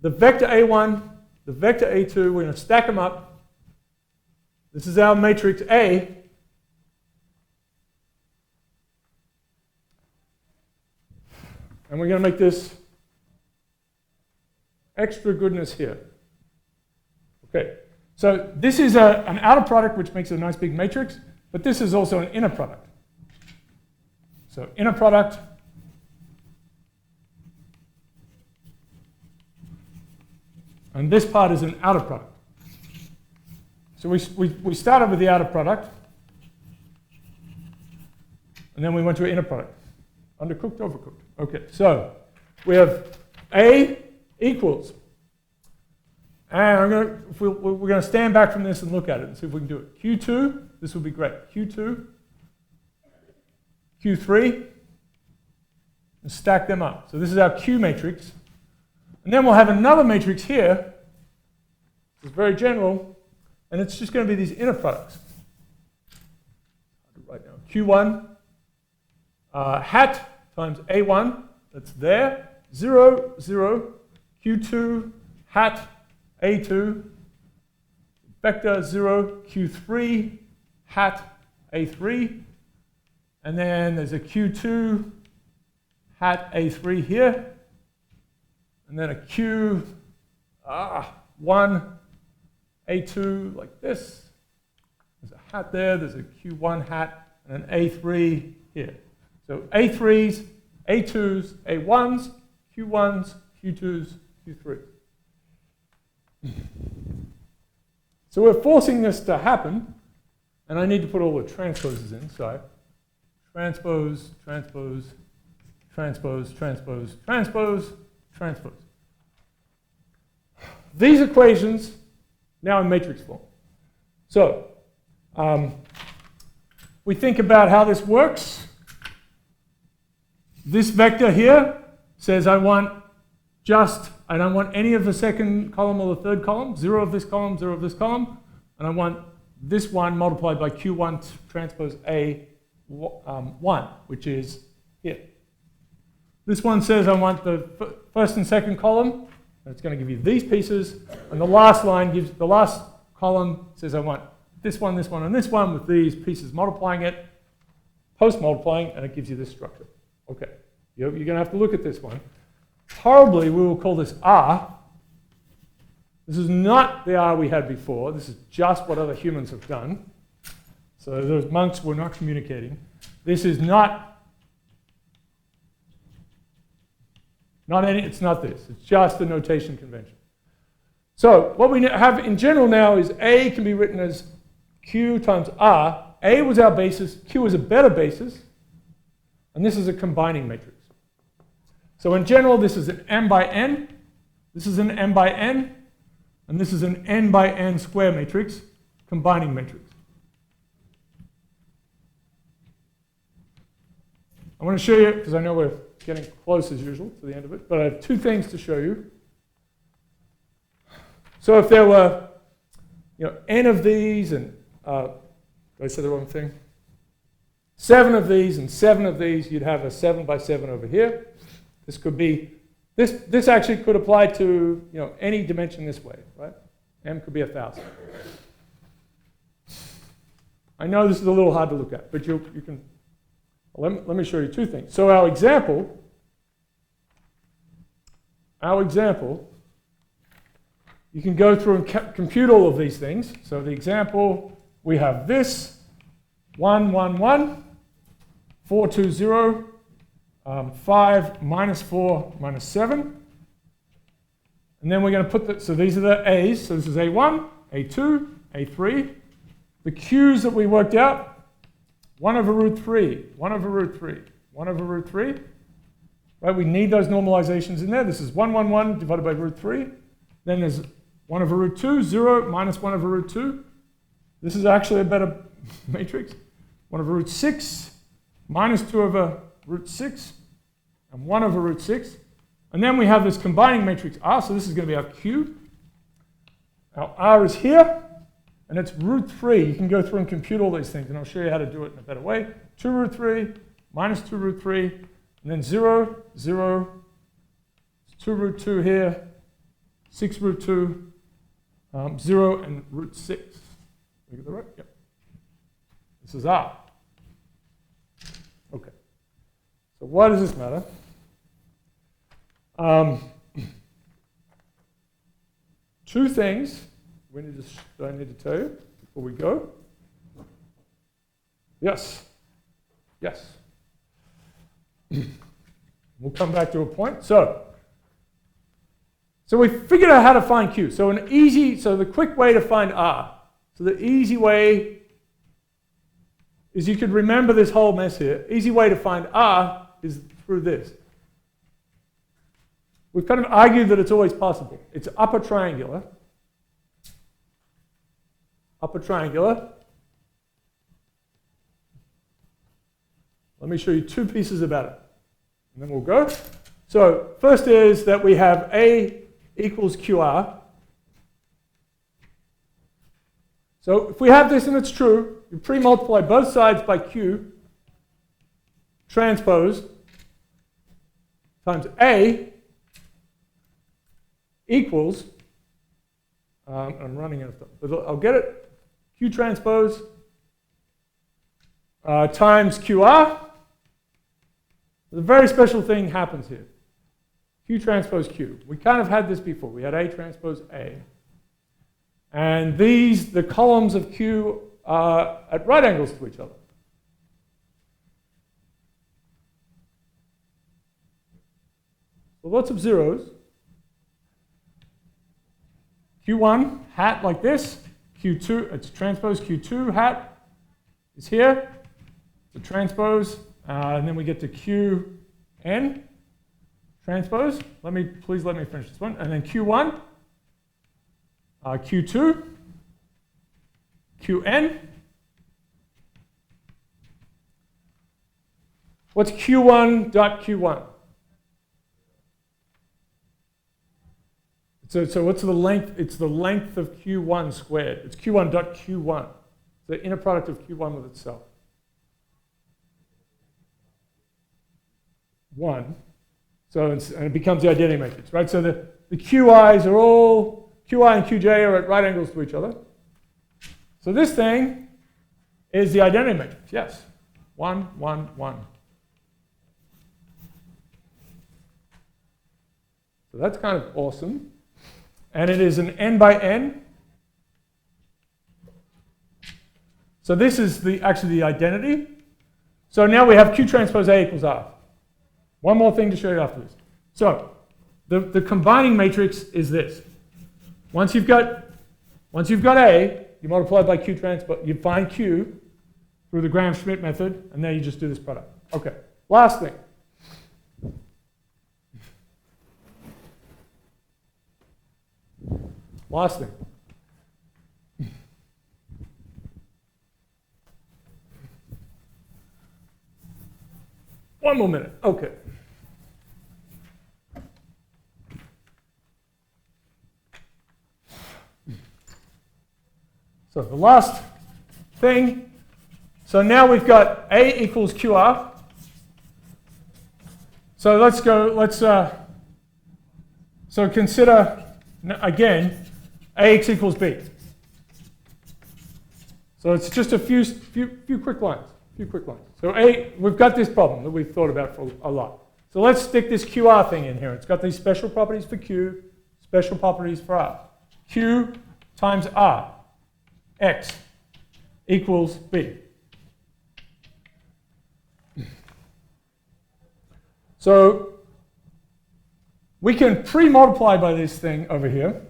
Speaker 1: the vector A1, the vector A2, we're going to stack them up. This is our matrix A. And we're going to make this extra goodness here. Okay, so this is an outer product which makes a nice big matrix, but this is also an inner product. So inner product, and this part is an outer product. So we started with the outer product, and then we went to an inner product. Undercooked, overcooked. Okay, so we have A equals, and we're going to stand back from this and look at it and see if we can do it. Q2, this will be great. Q2, Q3, and stack them up. So this is our Q matrix. And then we'll have another matrix here. It's very general, and it's just going to be these inner products. Right now, Q1 hat times A1, that's there, 0, 0, Q2 hat A2, vector 0, Q3 hat A3, and then there's a Q2 hat A3 here, and then a Q1 A2 like this. There's a hat there, there's a Q1 hat, and an A3 here. So A3s, A2s, A1s, Q1s, Q2s, Q3s. So we're forcing this to happen, and I need to put all the transposes in. So transpose, transpose, transpose, transpose, transpose, transpose. These equations now in matrix form. So we think about how this works. This vector here says I don't want any of the second column or the third column, 0 of this column, 0 of this column, and I want this one multiplied by Q1 transpose A1, which is here. This one says I want the first and second column, and it's going to give you these pieces, and the last column says I want this one, and this one with these pieces multiplying it, post-multiplying, and it gives you this structure. Okay, you're going to have to look at this one. Horribly, we will call this R. This is not the R we had before. This is just what other humans have done. So those monks were not communicating. This is it's not this. It's just a notation convention. So what we have in general now is A can be written as Q times R. A was our basis. Q is a better basis. And this is a combining matrix. So in general, this is an m by n. This is an m by n. And this is an n by n square matrix, combining matrix. I want to show you, because I know we're getting close as usual to the end of it, but I have two things to show you. So if there were, n of these and, did I say the wrong thing? 7 of these and 7 of these, you'd have a 7 by 7 over here. This could be, this actually could apply to, any dimension this way, right? M could be 1,000. I know this is a little hard to look at, but you can, let me show you two things. So our example, you can go through and compute all of these things. So the example, we have this, 1, 1, 1, 4, 2, 0, 5, minus 4, minus 7. And then we're going to put so these are the A's. So this is A1, A2, A3. The Q's that we worked out, 1 over root 3, 1 over root 3, 1 over root 3. Right, we need those normalizations in there. This is 1, 1, 1 divided by root 3. Then there's 1 over root 2, 0, minus 1 over root 2. This is actually a better matrix. 1 over root 6, minus 2 over root 6, and 1 over root 6. And then we have this combining matrix R, so this is going to be our Q. Our R is here, and it's root 3. You can go through and compute all these things, and I'll show you how to do it in a better way. 2 root 3, minus 2 root 3, and then 0, 0, 2 root 2 here, 6 root 2, 0, and root 6. Look at the right? Yep. This is R. Okay. So why does this matter? Two things I need to tell you before we go. Yes. Yes. We'll come back to a point. So we figured out how to find Q. So the quick way to find R. So the easy way is you could remember this whole mess here. Easy way to find R is through this. We've kind of argued that it's always possible. It's upper triangular. Upper triangular. Let me show you two pieces about it, and then we'll go. So first is that we have A equals QR. So if we have this and it's true, you pre-multiply both sides by Q transpose times A equals, I'm running out of time, but I'll get it, Q transpose times QR. A very special thing happens here. Q transpose Q. We kind of had this before. We had A transpose A. And the columns of Q are at right angles to each other. So lots of zeros. Q1 hat like this. Q2, it's transpose Q2 hat is here. It's a transpose. And then we get to Qn transpose. Please let me finish this one. And then Q1, Q2, Qn. What's Q1 dot Q1? So what's the length? It's the length of Q1 squared. It's Q1 dot Q1. The inner product of Q1 with itself. 1. So and it becomes the identity matrix, right? So the QIs are all, QI and QJ are at right angles to each other. So this thing is the identity matrix, yes. 1, 1, 1. So that's kind of awesome. And it is an n by n. So this is actually the identity. So now we have Q transpose A equals R. One more thing to show you after this. So the combining matrix is this. Once you've got A, you multiply by Q transpose, you find Q through the gram-schmidt method, and then you just do this product. Okay, last thing. Last thing. One more minute. Okay. So the last thing. So now we've got A equals QR. So let's go, so consider, again, AX equals B. So it's just a few quick lines, So we've got this problem that we've thought about for a lot. So let's stick this QR thing in here. It's got these special properties for Q, special properties for R. Q times R, X, equals B. So we can pre-multiply by this thing over here.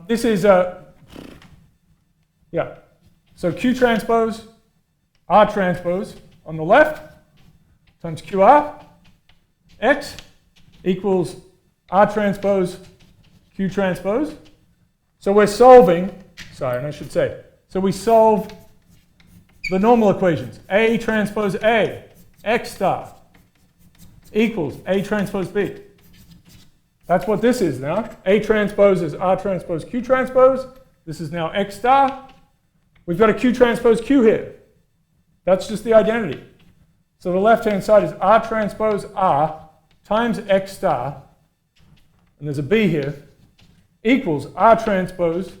Speaker 1: This is so Q transpose, R transpose on the left times QR, X equals R transpose, Q transpose. So we're solving, and I should say, so we solve the normal equations. A transpose A, X star, equals A transpose B. That's what this is now. A transpose is R transpose Q transpose. This is now X star. We've got a Q transpose Q here. That's just the identity. So the left-hand side is R transpose R times X star, and there's a B here, equals R transpose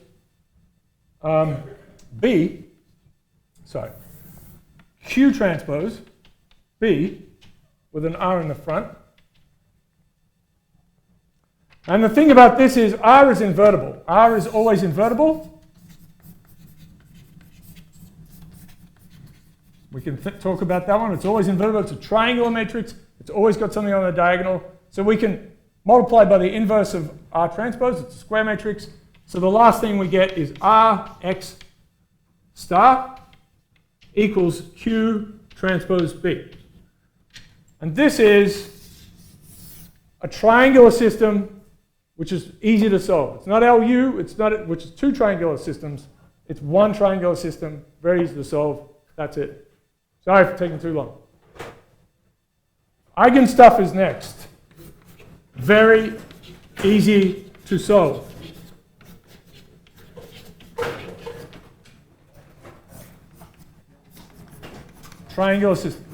Speaker 1: Q transpose B with an R in the front. And the thing about this is R is invertible. R is always invertible. We can talk about that one. It's always invertible. It's a triangular matrix. It's always got something on the diagonal. So we can multiply by the inverse of R transpose. It's a square matrix. So the last thing we get is R X star equals Q transpose B. And this is a triangular system which is easy to solve. It's not LU, which is two triangular systems. It's one triangular system, very easy to solve. That's it. Sorry for taking too long. Eigenstuff is next. Very easy to solve. Triangular system.